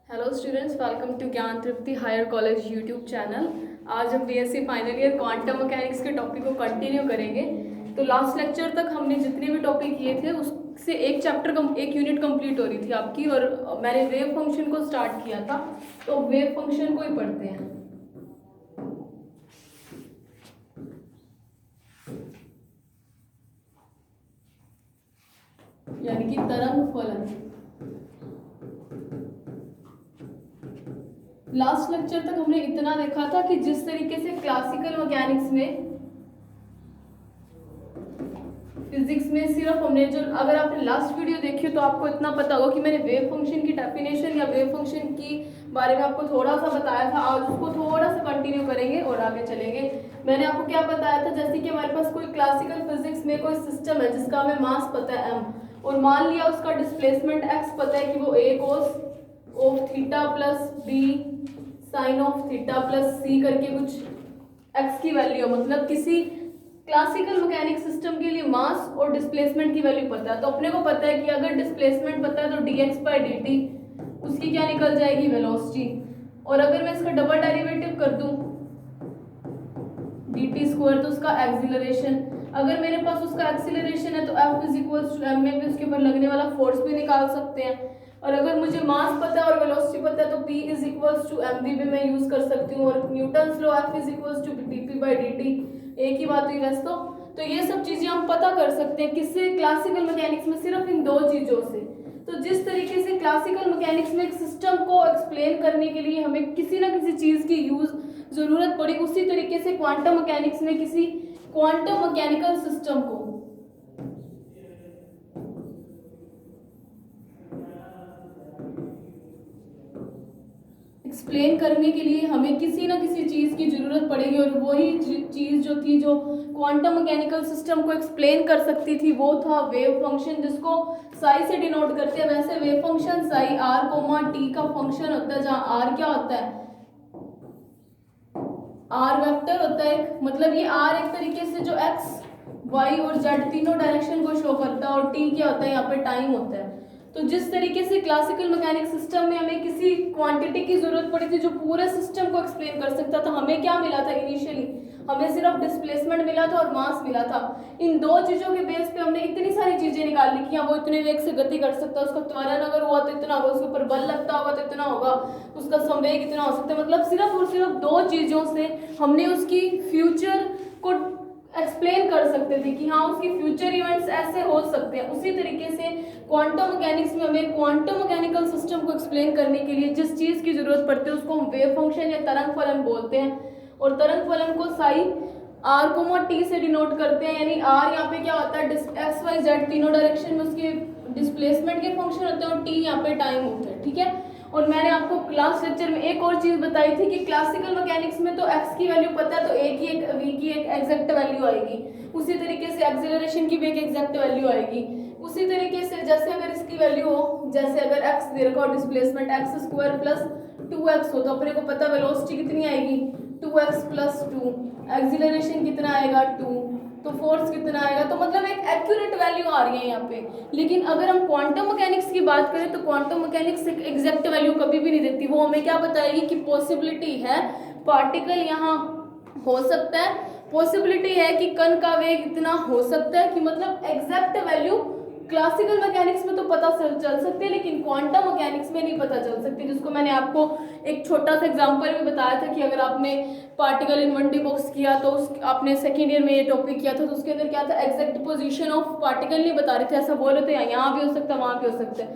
Hello students, welcome to ज्ञान तृप्ति higher college YouTube channel. आज हम BSc final year quantum mechanics के topic को कंटिन्यू करेंगे। तो लास्ट लेक्चर तक हमने जितने भी टॉपिक किए थे उससे एक यूनिट कंप्लीट हो रही थी आपकी, और मैंने वेव फंक्शन को स्टार्ट किया था। तो वेव फंक्शन को ही पढ़ते हैं, यानी कि तरंग फलन। लास्ट लेक्चर तक हमने इतना देखा था कि जिस तरीके से क्लासिकल मैकेनिक्स में, फिजिक्स में सिर्फ हमने अगर आपने लास्ट वीडियो देखी तो आपको इतना पता होगा कि मैंने वेव फंक्शन की डेफिनेशन या वेव फंक्शन की बारे में आपको थोड़ा सा बताया था। आज उसको थोड़ा सा कंटिन्यू करेंगे और आगे चलेंगे। मैंने आपको क्या बताया था, जैसे कि हमारे पास कोई क्लासिकल फिजिक्स में कोई सिस्टम है जिसका हमें मास पता है m, और मान लिया उसका डिस्प्लेसमेंट x पता है कि वो a cos of theta plus b sine of theta plus c करके कुछ x की वैल्यू, मतलब किसी क्लासिकल मैकेनिक सिस्टम के लिए मास और डिस्प्लेसमेंट की वैल्यू पता है। तो अपने को पता है कि अगर डिस्प्लेसमेंट पता है तो dx/dt उसकी क्या निकल जाएगी, वेलोसिटी। और अगर मैं इसका डबल डेरिवेटिव कर दूं dt² तो उसका एक्सीलरेशन। अगर मेरे पास उसका एक्सीलरेशन है तो F = m में भी उसके ऊपर लगने वाला फोर्स भी निकाल सकते हैं। और अगर मुझे मास पता है और वेलोसिटी पता है तो P = mv भी मैं यूज कर सकती हूँ। और न्यूटन्स लॉ F = dp/dt, एक ही बात हुई वैसे तो ये सब चीजें हम पता कर सकते हैं किससे, क्लासिकल मैकेनिक्स में, सिर्फ इन दो चीजों से। तो जिस तरीके से क्लासिकल मैकेनिक्स में एक सिस्टम को एक्सप्लेन करने के लिए हमें किसी ना किसी चीज की जरूरत पड़ी, उसी तरीके से क्वांटम मैकेनिक्स में किसी क्वांटम मैकेनिकल सिस्टम को एक्सप्लेन करने के लिए हमें किसी ना किसी चीज की जरूरत पड़ेगी। और वही चीज जो थी जो क्वांटम मैकेनिकल सिस्टम को एक्सप्लेन कर सकती थी वो था वेव फंक्शन, जिसको साई से डिनोट करते हैं। वैसे wave function Sai r, t का फंक्शन होता है, जहां r क्या होता है, r वेक्टर होता है। मतलब ये r एक तरीके से जो x, y और z तीनों डायरेक्शन को शो करता है, और t क्या होता है, यहाँ पे टाइम होता है। तो जिस तरीके से क्लासिकल मैकेनिक सिस्टम में हमें किसी क्वांटिटी की जरूरत पड़ी थी जो पूरे सिस्टम को एक्सप्लेन कर सकता था, हमें क्या मिला था इनिशियली, हमें सिर्फ डिस्प्लेसमेंट मिला था और मास मिला था। इन दो चीजों के बेस पे हमने इतनी सारी चीजें निकाल ली कि हाँ वो इतने वेग से गति कर सकता है, उसका त्वरण अगर हुआ तो इतना होगा, उसके ऊपर बल लगता होगा तो इतना होगा, उसका संवेग इतना हो सकता है। मतलब सिर्फ और सिर्फ दो चीजों से हमने उसकी फ्यूचर को एक्सप्लेन कर सकते थे कि हाँ उसकी फ्यूचर इवेंट्स ऐसे हो सकते हैं। उसी तरीके से क्वांटम मैकेनिक्स में हमें क्वांटम मैकेनिकल सिस्टम को एक्सप्लेन करने के लिए जिस चीज की जरूरत पड़ती है उसको हम वेव फंक्शन या तरंग फलन बोलते हैं। और तरंग फलन को साई r, t से डिनोट करते हैं, यानी r यहाँ पे क्या होता है, x, y, z तीनों डायरेक्शन में उसके डिस्प्लेसमेंट के फंक्शन होते हैं, और t यहाँ पे टाइम होता है, ठीक है। और मैंने आपको क्लास लेक्चर में एक और चीज बताई थी कि क्लासिकल मैकेनिक्स में तो x की वैल्यू पता है तो a की एक v की एक एग्जैक्ट वैल्यू आएगी, उसी तरीके से एक्सीलरेशन की भी एक एग्जैक्ट वैल्यू आएगी। उसी तरीके से जैसे अगर इसकी वैल्यू हो, जैसे अगर x दे रखा हो डिस्प्लेसमेंट x² + 2x हो, तो अपने को पता वेलोसिटी कितनी आएगी 2x + 2, एक्सीलरेशन कितना आएगा 2, तो फोर्स कितना आएगा। तो मतलब एक एक्यूरेट वैल्यू आ रही है यहाँ पे। लेकिन अगर हम क्वांटम मैकेनिक्स की बात करें तो क्वांटम मैकेनिक्स एक एग्जैक्ट वैल्यू कभी भी नहीं देती। वो हमें क्या बताएगी कि पॉसिबिलिटी है पार्टिकल यहाँ हो सकता है, पॉसिबिलिटी है कि कण का वेग इतना हो सकता है, कि मतलब एग्जैक्ट वैल्यू क्लासिकल मैकेनिक्स में तो पता चल सकती है लेकिन क्वांटम मैकेनिक्स में नहीं पता चल सकती। जिसको मैंने आपको एक छोटा सा एग्जांपल भी बताया था कि अगर आपने पार्टिकल इन्वेंटरी बॉक्स किया तो आपने सेकेंड ईयर में ये टॉपिक किया था, तो उसके अंदर क्या था, एग्जैक्ट पोजीशन ऑफ पार्टिकल नहीं बता रहे थे, ऐसा बोल रहे थे यहाँ भी हो सकता है वहाँ भी हो सकता है।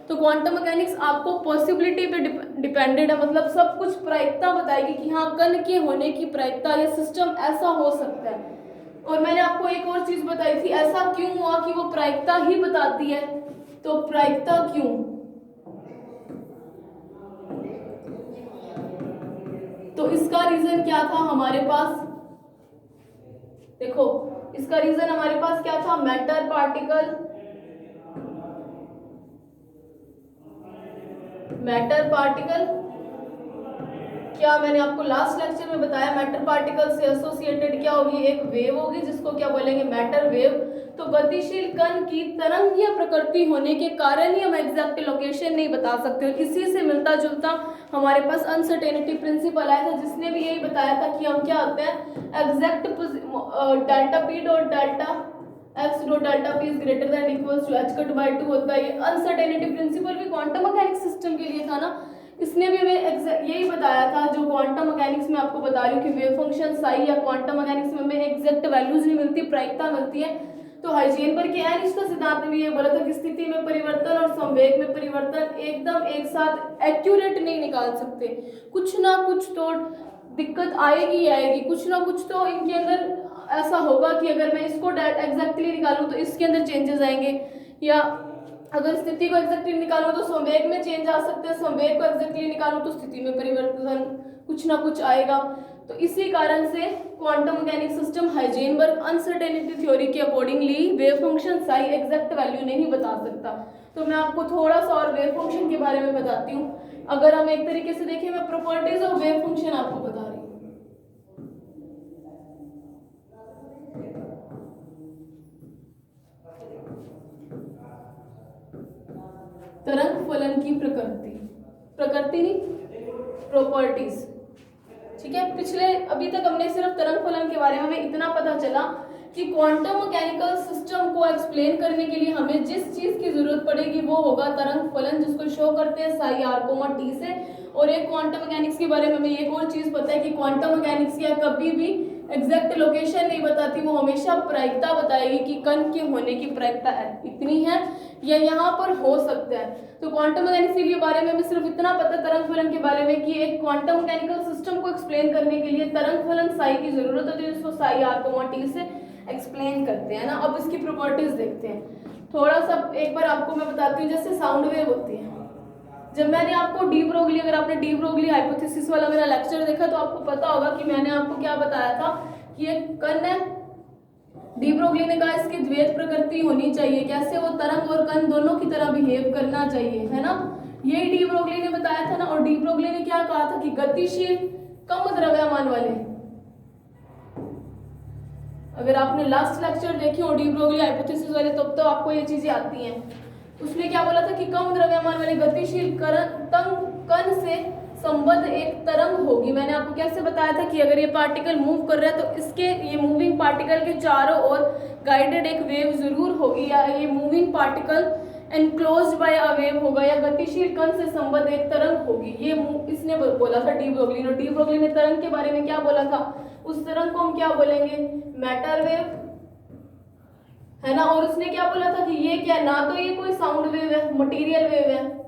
तो क्वांटम मैकेनिक्स आपको पॉसिबिलिटी पे डिपेंडेड है, मतलब सब कुछ प्रायिकता बताएगी कि हाँ कण के होने की प्रायिकता, या सिस्टम ऐसा हो सकता है। और मैंने आपको एक और चीज बताई थी, ऐसा क्यों हुआ कि वो प्रायिकता ही बताती है। तो प्रायिकता क्यों, तो इसका रीजन क्या था हमारे पास, देखो इसका रीजन हमारे पास क्या था, मैटर पार्टिकल, मैटर पार्टिकल क्या मैंने आपको लास्ट लेक्चर में बताया, मैटर पार्टिकल से एसोसिएटेड क्या होगी, एक वेव होगी जिसको क्या बोलेंगे, मैटर वेव। तो गतिशील कण की तरंगीय प्रकृति होने के कारण ही हम एग्जैक्ट लोकेशन नहीं बता सकते। और इसी से मिलता जुलता हमारे पास अनसर्टेनिटी प्रिंसिपल आया था, जिसने भी यही बताया था कि हम क्या होते हैं exact delta P dot delta X dot delta P is greater than equals to H cut by 2 होता है। ये अनसर्टेनिटी प्रिंसिपल भी क्वांटम मैकेनिक्स सिस्टम के लिए था ना, इसने भी हमें यही बताया था जो क्वांटम मैकेनिक्स में आपको बता रही हूँ कि वेव फंक्शन साई या क्वांटम मैकेनिक्स में हमें एग्जैक्ट वैल्यूज नहीं मिलती, प्रायिकता मिलती है। तो हाइजेनबर्ग के अनिश्चित सिद्धांत में ये बोला था कि स्थिति में परिवर्तन और संवेग में परिवर्तन एकदम एक साथ एक्यूरेट नहीं निकाल सकते, कुछ ना कुछ तो दिक्कत आएगी आएगी, कुछ ना कुछ तो इनके अंदर ऐसा होगा कि अगर मैं इसको एग्जैक्टली निकालूं तो इसके अंदर चेंजेस आएंगे, या अगर स्थिति को एग्जैक्टली निकालूं तो संवेग में चेंज आ सकते हैं, संवेग को एग्जैक्टली निकालूं तो स्थिति में परिवर्तन कुछ ना कुछ आएगा। तो इसी कारण से quantum mechanics system Heisenberg uncertainty theory के accordingly wave function psi exact value नहीं बता सकता। तो मैं आपको थोड़ा सा और वेव फंक्शन के बारे में बताती हूँ। अगर हम एक तरीके से देखें, मैं प्रॉपर्टीज ऑफ वेव फंक्शन आपको बता रही हूँ। तरंग फलन की प्रकृति नहीं, प्रॉपर्टीज, ठीक है। अभी तक हमने सिर्फ तरंग फलन के बारे में हमें इतना पता चला कि क्वांटम मैकेनिकल सिस्टम को एक्सप्लेन करने के लिए हमें जिस चीज की जरूरत पड़ेगी वो होगा तरंग फलन, जिसको शो करते हैं साई आर कोमा टी से। और एक क्वांटम मैकेनिक्स के बारे में हमें एक और चीज पता है कि क्वांटम मैकेनिक्स क्या कभी भी एग्जैक्ट लोकेशन नहीं बताती, वो हमेशा प्रायिकता बताएगी कि कण के होने की प्रायिकता इतनी है या यहाँ पर हो सकता है। तो क्वांटम मैकेनिक्स के बारे में हमें सिर्फ इतना पता तरंग फलन के बारे में कि एक क्वांटम मैकेनिकल सिस्टम को एक्सप्लेन करने के लिए तरंग फलन साई की जरूरत होती है, जिसको साई आर कोमा टी से एक्सप्लेन करते हैं ना। अब इसकी प्रॉपर्टीज देखते हैं थोड़ा सा, एक बार आपको मैं बताती हूँ। जैसे साउंड वेव होती है, जब मैंने आपको डी ब्रोगली, अगर आपने डी ब्रोगली हाइपोथेसिस वाला मेरा लेक्चर देखा तो आपको पता होगा कि मैंने आपको क्या बताया था कि एक कण है, डी ब्रोगली ने कहा इसकी द्वैत प्रकृति होनी चाहिए, कैसे वो तरंग और कण दोनों की तरह बिहेव करना चाहिए, है ना। यही डी ब्रोगली ने बताया था ना। और डी ब्रोगली ने क्या कहा था कि गतिशील कम द्रव्यमान वाले, अगर आपने लास्ट लेक्चर देखे हो डी ब्रोगली हाइपोथेसिस वाले तब तो आपको ये चीजें आती हैं। उसने क्या बोला था कि कम द्रव्यमान वाले गतिशील कण से संबद्ध एक तरंग होगी। मैंने आपको कैसे बताया था कि अगर ये पार्टिकल मूव कर रहा है तो इसके ये मूविंग पार्टिकल के चारों ओर गाइडेड एक वेव जरूर होगी, या ये moving particle enclosed bye a wave होगा, या गतिशील कण से संबद्ध एक तरंग होगी। ये इसने बोला था डी ब्रोगली ने। डी ब्रोगली ने तरंग के बारे में क्या बोला था, उस तरंग को हम क्या बोलेंगे, मैटर वेव, है ना। और उसने क्या बोला था कि ये क्या, ना तो ये कोई साउंड वेव है, मटेरियल वेव है,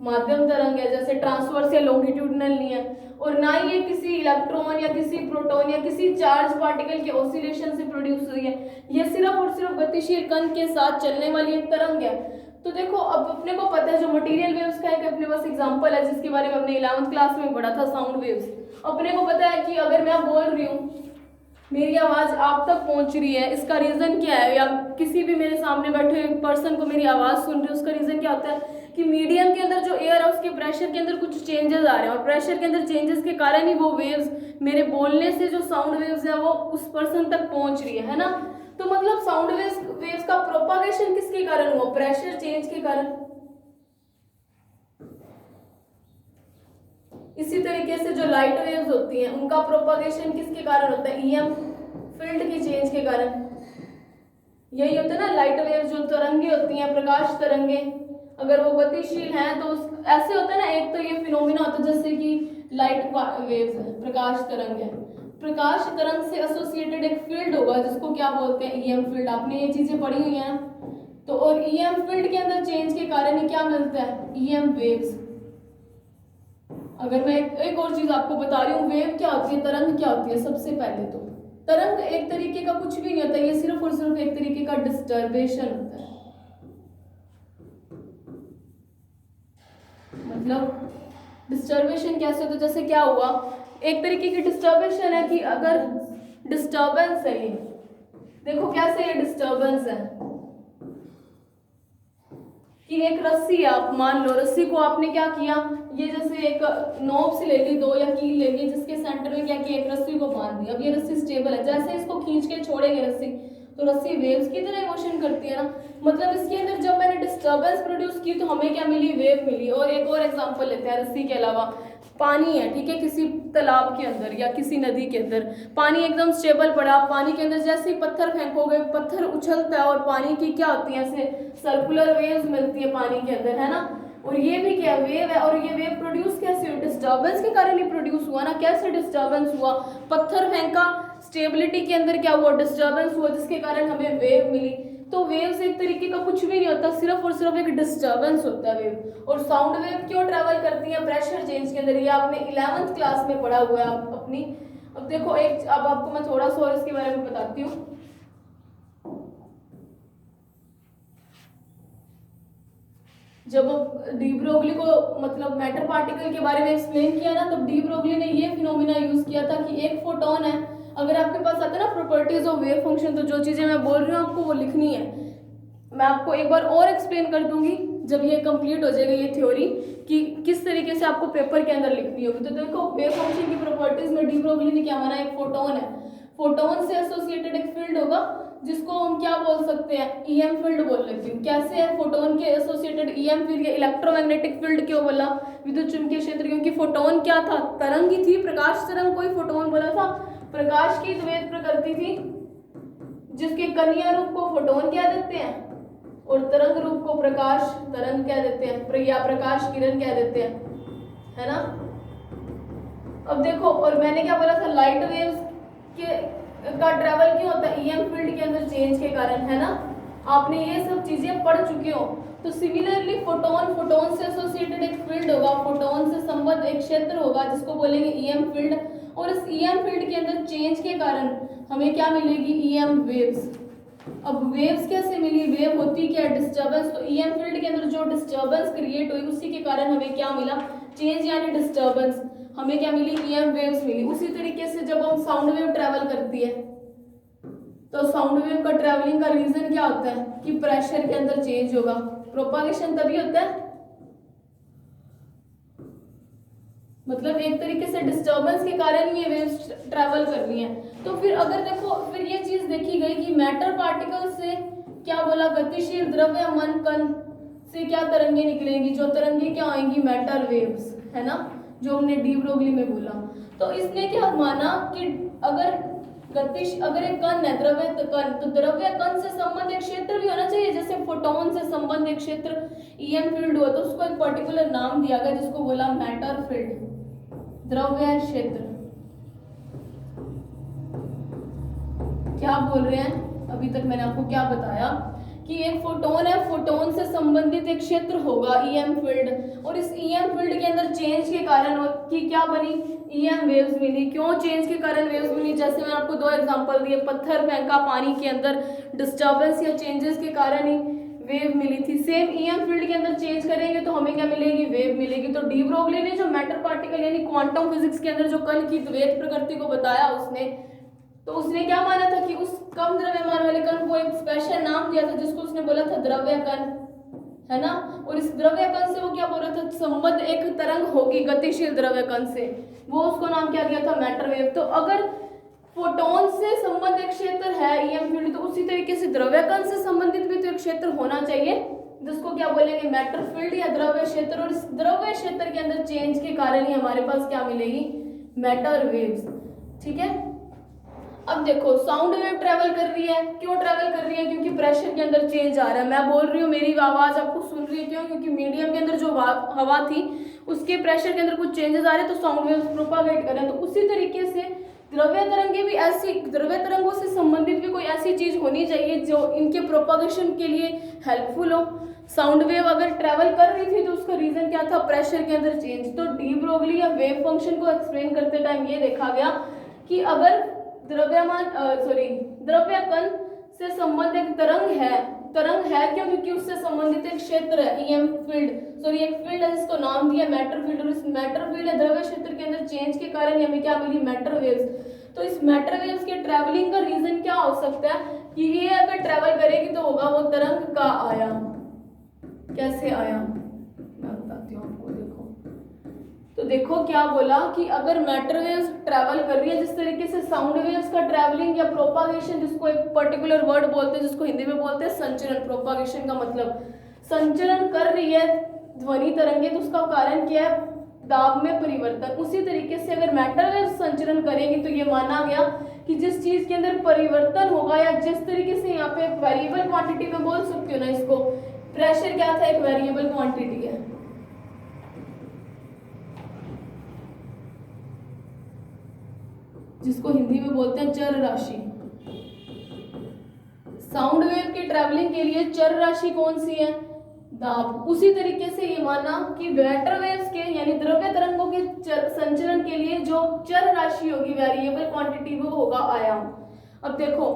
माध्यम तरंग है, जैसे ट्रांसवर्स या लॉन्गिट्यूडनल नहीं है, और ना ही ये किसी इलेक्ट्रॉन या किसी प्रोटॉन या किसी चार्ज पार्टिकल के ऑसिलेशन से प्रोड्यूस हुई है। ये सिर्फ और सिर्फ गतिशील कण के साथ चलने वाली एक तरंग है। तो देखो अब अपने को पता है जो मटेरियल वेव्स का एक अपने पास एग्जांपल है जिसके बारे में हमने 11th क्लास में पढ़ा था, साउंड वेव्स। अपने को पता है कि अगर मैं बोल रही हूँ, मेरी आवाज आप तक पहुंच रही है, इसका रीजन क्या है, या किसी भी मेरे सामने बैठे पर्सन को मेरी आवाज सुन रही है, उसका रीजन क्या होता है कि मीडियम के अंदर जो एयर है उसके प्रेशर के अंदर कुछ चेंजेस आ रहे हैं, और प्रेशर के अंदर चेंजेस के कारण ही वो वेव्स, मेरे बोलने से जो साउंड वेव्स है वो उस पर्सन तक पहुंच रही है ना। तो मतलब साउंड वेव्स का प्रोपागेशन किसके कारण हुआ, प्रेशर चेंज के कारण। इसी तरीके से जो लाइट वेव्स होती हैं उनका प्रोपागेशन किसके कारण होता है, ईएम फील्ड के चेंज के कारण। यही होता है ना, लाइट वेव्स जो तरंगे होती हैं, प्रकाश तरंगे, अगर वो गतिशील हैं तो ऐसे होता है ना। एक तो ये फिनोमिना होता है जैसे कि लाइट वेव्स है, प्रकाश तरंग है, प्रकाश तरंग से एसोसिएटेड एक फील्ड होगा जिसको क्या बोलते हैं, ईएम फील्ड। आपने ये चीजें पढ़ी हुई हैं। तो और ईएम फील्ड के अंदर चेंज के कारण ही क्या मिलता है, ईएम वेव्स। अगर मैं एक और चीज आपको बता रही हूँ, वेव क्या होती है, तरंग क्या होती है। सबसे पहले तो तरंग एक तरीके का कुछ भी नहीं होता, ये सिर्फ और सिर्फ एक तरीके का डिस्टर्बेशन होता है। मतलब डिस्टर्बेशन कैसे होता है, जैसे क्या हुआ, एक तरीके की डिस्टर्बेशन है कि अगर डिस्टर्बेंस है, ये देखो कैसे ये डिस्टर्बेंस है, कि एक रस्सी है, आप मान लो रस्सी को आपने क्या किया, ये जैसे एक नोब से ले ली, 2 या कील ले ली, जिसके सेंटर में क्या किया, एक रस्सी को बांध दिया। अब ये रस्सी स्टेबल है, जैसे इसको खींच के छोड़ेंगे रस्सी, तो रस्सी वेव्स की तरह मोशन करती है ना। मतलब इसके अंदर जब मैंने डिस्टर्बेंस प्रोड्यूस की तो हमें क्या मिली, वेव मिली। और एक और एग्जांपल लेते हैं रस्सी के अलावा, पानी है, ठीक है, किसी तालाब के अंदर या किसी नदी के अंदर पानी एकदम स्टेबल पड़ा, पानी के अंदर जैसे ही पत्थर फेंकोगे पत्थर उछलता है और पानी की क्या होती है, ऐसे सर्कुलर वेव्स मिलती है पानी के अंदर, है ना। और ये भी क्या वेव है, और ये वेव प्रोड्यूस कैसे हुई, डिस्टर्बेंस के कारण ही प्रोड्यूस हुआ ना। कैसे डिस्टर्बेंस हुआ, पत्थर फेंका, स्टेबिलिटी के अंदर क्या हुआ, डिस्टर्बेंस हुआ, जिसके कारण हमें वेव मिली। तो वेव्स एक तरीके का कुछ भी नहीं होता, सिर्फ और सिर्फ एक डिस्टर्बेंस होता है वेव। और साउंड वेव क्यों ट्रैवल करती है, प्रेशर चेंज के अंदर, ये आपने 11th क्लास में पढ़ा हुआ है आप अपनी। अब देखो अब आपको मैं थोड़ा सा और इसके बारे में बताती हूँ। जब डी ब्रोगली को मतलब मैटर पार्टिकल के बारे में एक्सप्लेन किया ना, तब डी ब्रोगली ने ये फिनोमिना यूज किया था कि एक फोटोन है, अगर आपके पास आता है ना प्रॉपर्टीज ऑफ वेव फंक्शन, तो जो चीजें मैं बोल रही हूँ आपको वो लिखनी है। मैं आपको एक बार और एक्सप्लेन कर दूंगी जब ये कंप्लीट हो जाएगा ये थ्योरी, कि किस तरीके से आपको पेपर के अंदर लिखनी होगी। तो देखो वेव फंक्शन की प्रॉपर्टीज में डी ब्रोगली ने क्या माना, एक फोटोन है, फोटोन से एसोसिएटेड एक फील्ड होगा जिसको हम क्या बोल सकते हैं, ईएम फील्ड बोल लेते हैं। कैसे है, फोटोन के एसोसिएटेड ईएम फील्ड या इलेक्ट्रोमैग्नेटिक फील्ड क्यों बोला, विद्युत चुंबकीय क्षेत्र, क्योंकि फोटोन क्या था, तरंग ही थी, प्रकाश तरंग कोई फोटोन बोला था, प्रकाश की द्वैत प्रकृति थी, जिसके कणीय रूप को फोटोन कह देते हैं और तरंग रूप को प्रकाश तरंग कह देते हैं, या प्रकाश किरण कह देते हैं, है ना। अब देखो, और मैंने क्या बोला था, लाइट वेव्स के का ट्रेवल क्यों होता है, ईएम फील्ड के अंदर चेंज के कारण, है ना। आपने ये सब चीजें पढ़ चुके हो। तो सिमिलरली फोटोन से एसोसिएटेड एक फील्ड होगा, फोटोन से संबद्ध एक क्षेत्र होगा जिसको बोलेंगे ईएम फील्ड, और इस ईएम फील्ड के अंदर चेंज के कारण हमें क्या मिलेगी, ईएम वेव्स। अब वेव्स कैसे मिली, वेव होती क्या, डिस्टर्बेंस। तो ईएम फील्ड के अंदर जो डिस्टर्बेंस क्रिएट हुई उसी के कारण हमें क्या मिला, चेंज यानी डिस्टर्बेंस, हमें क्या मिली, ईएम वेव्स मिली। उसी तरीके से जब हम साउंड वेव ट्रैवल करती है तो साउंड वेव का ट्रैवलिंग का रीजन क्या होता है, कि प्रेशर के अंदर चेंज होगा, प्रोपागेशन तभी होता है, मतलब एक तरीके से डिस्टर्बेंस के कारण ये वेव्स ट्रैवल कर रही हैं। तो फिर अगर देखो, फिर ये चीज देखी गई कि मैटर पार्टिकल से क्या बोला, गतिशील द्रव्य मन कण से क्या तरंगे निकलेंगी, जो तरंगे क्या आएंगी, मैटर वेव्स, है ना, जो हमने डी ब्रोगली में बोला। तो इसने क्या माना कि अगर एक कण है, द्रव्य कण, तो द्रव्य कण से संबंध एक क्षेत्र भी होना चाहिए, जैसे फोटोन से संबंध एक क्षेत्र ईएम फील्ड हुआ, तो उसको एक पर्टिकुलर नाम दिया गया जिसको बोला मैटर फील्ड, द्रव्य क्षेत्र। क्या बोल रहे हैं, अभी तक मैंने आपको क्या बताया कि एक फोटोन है, फोटोन से संबंधित एक क्षेत्र होगा ईएम फील्ड, और इस ईएम फील्ड के अंदर चेंज के कारण की क्या बनी, ईएम वेव्स मिली। क्यों चेंज के कारण वेव्स मिली, जैसे मैंने आपको 2 एग्जांपल दिए, पत्थर फेंका पानी के अंदर, डिस्टर्बेंस या चेंजेस के कारण ही वेव मिली थी। सेम ईएम फील्ड के अंदर चेंज करेंगे तो हमें क्या मिलेगी, वेव मिलेगी। तो डी ब्रोगली ने जो मैटर पार्टिकल यानी क्वांटम फिजिक्स के अंदर जो कण की द्वैत प्रकृति को बताया उसने क्या माना था कि उस कम द्रव्यमान वाले कण को एक स्पेशल नाम दिया था जिसको उसने बोला था द्रव्य कण, है ना। और इस द्रव्य कण से वो क्या बोल रहा था, संबद्ध एक तरंग होगी गतिशील द्रव्य कण से, वो उसको नाम क्या दिया था, मैटर वेव। तो अगर फोटोन से संबंध एक क्षेत्र है ईएम फील्ड, तो उसी तरीके से द्रव्य कण से संबंधित भी तो एक क्षेत्र होना चाहिए जिसको क्या बोलेंगे, मैटर फील्ड या द्रव्य क्षेत्र। और इस द्रव्य क्षेत्र के अंदर चेंज के कारण ही हमारे पास क्या मिलेगी, मैटर वेव्स, ठीक है। अब देखो साउंड वेव ट्रैवल कर रही है, क्यों ट्रैवल कर रही है, क्योंकि प्रेशर के अंदर चेंज आ रहा है। मैं बोल रही हूँ, मेरी आवाज आपको सुन रही है, क्यों, क्योंकि मीडियम के अंदर जो हवा थी उसके प्रेशर के अंदर कुछ चेंजेस आ रहे, तो साउंड वेव्स प्रोपागेट कर रहे हैं। तो उसी तरीके से द्रव्य तरंगे भी ऐसी, द्रव्य तरंगों से संबंधित भी कोई ऐसी चीज होनी चाहिए जो इनके प्रोपागेशन के लिए हेल्पफुल हो। साउंड वेव अगर ट्रैवल कर रही थी तो उसका रीजन क्या था, प्रेशर के अंदर चेंज। तो डी ब्रोगली या वेव फंक्शन को एक्सप्लेन करते टाइम ये देखा गया कि अगर द्रव्य कण से संबंध एक तरंग है क्यों, क्योंकि उससे संबंधित एक क्षेत्र है ईएम फील्ड, एक फील्ड है जिसको नाम दिया मैटर फील्ड, और इस मैटर फील्ड या द्रव्य क्षेत्र के अंदर चेंज के कारण हमें क्या मिली, मैटर वेव्स। तो इस मैटर वेव्स के ट्रैवलिंग का रीजन क्या हो सकता है कि ये अगर ट्रैवल करेगी तो होगा वो तरंग का आयाम, कैसे आया मैं बताती हूँ आपको। देखो तो देखो क्या बोला कि अगर मैटर वेव्स ट्रैवल कर रही है जिस तरीके से साउंड वेव्स का ट्रैवलिंग या प्रोपागेशन, जिसको एक पर्टिकुलर वर्ड बोलते हैं जिसको हिंदी में बोलते हैं संचरण, प्रोपागेशन का मतलब संचरण कर रही है ध्वनि तरंगे, तो उसका कारण क्या है, दाब में परिवर्तन। उसी तरीके से अगर मैटर वेव्स संचरण करेंगी तो ये माना गया कि जिस चीज के अंदर परिवर्तन होगा, या जिस तरीके से यहाँ पे एक वेरिएबल क्वांटिटी में बोल सकती हो ना इसको, प्रेशर क्या था, एक वेरिएबल क्वांटिटी है, जिसको हिंदी में बोलते हैं चर राशि। साउंड वेव की ट्रैवलिंग के लिए चर राशि कौन सी है, दाब। उसी तरीके से ये माना कि मैटर वेव्स के यानी द्रव्य तरंगों के संचरण के लिए जो चर राशि होगी, वेरिएबल क्वांटिटी, वो होगा आयाम। अब देखो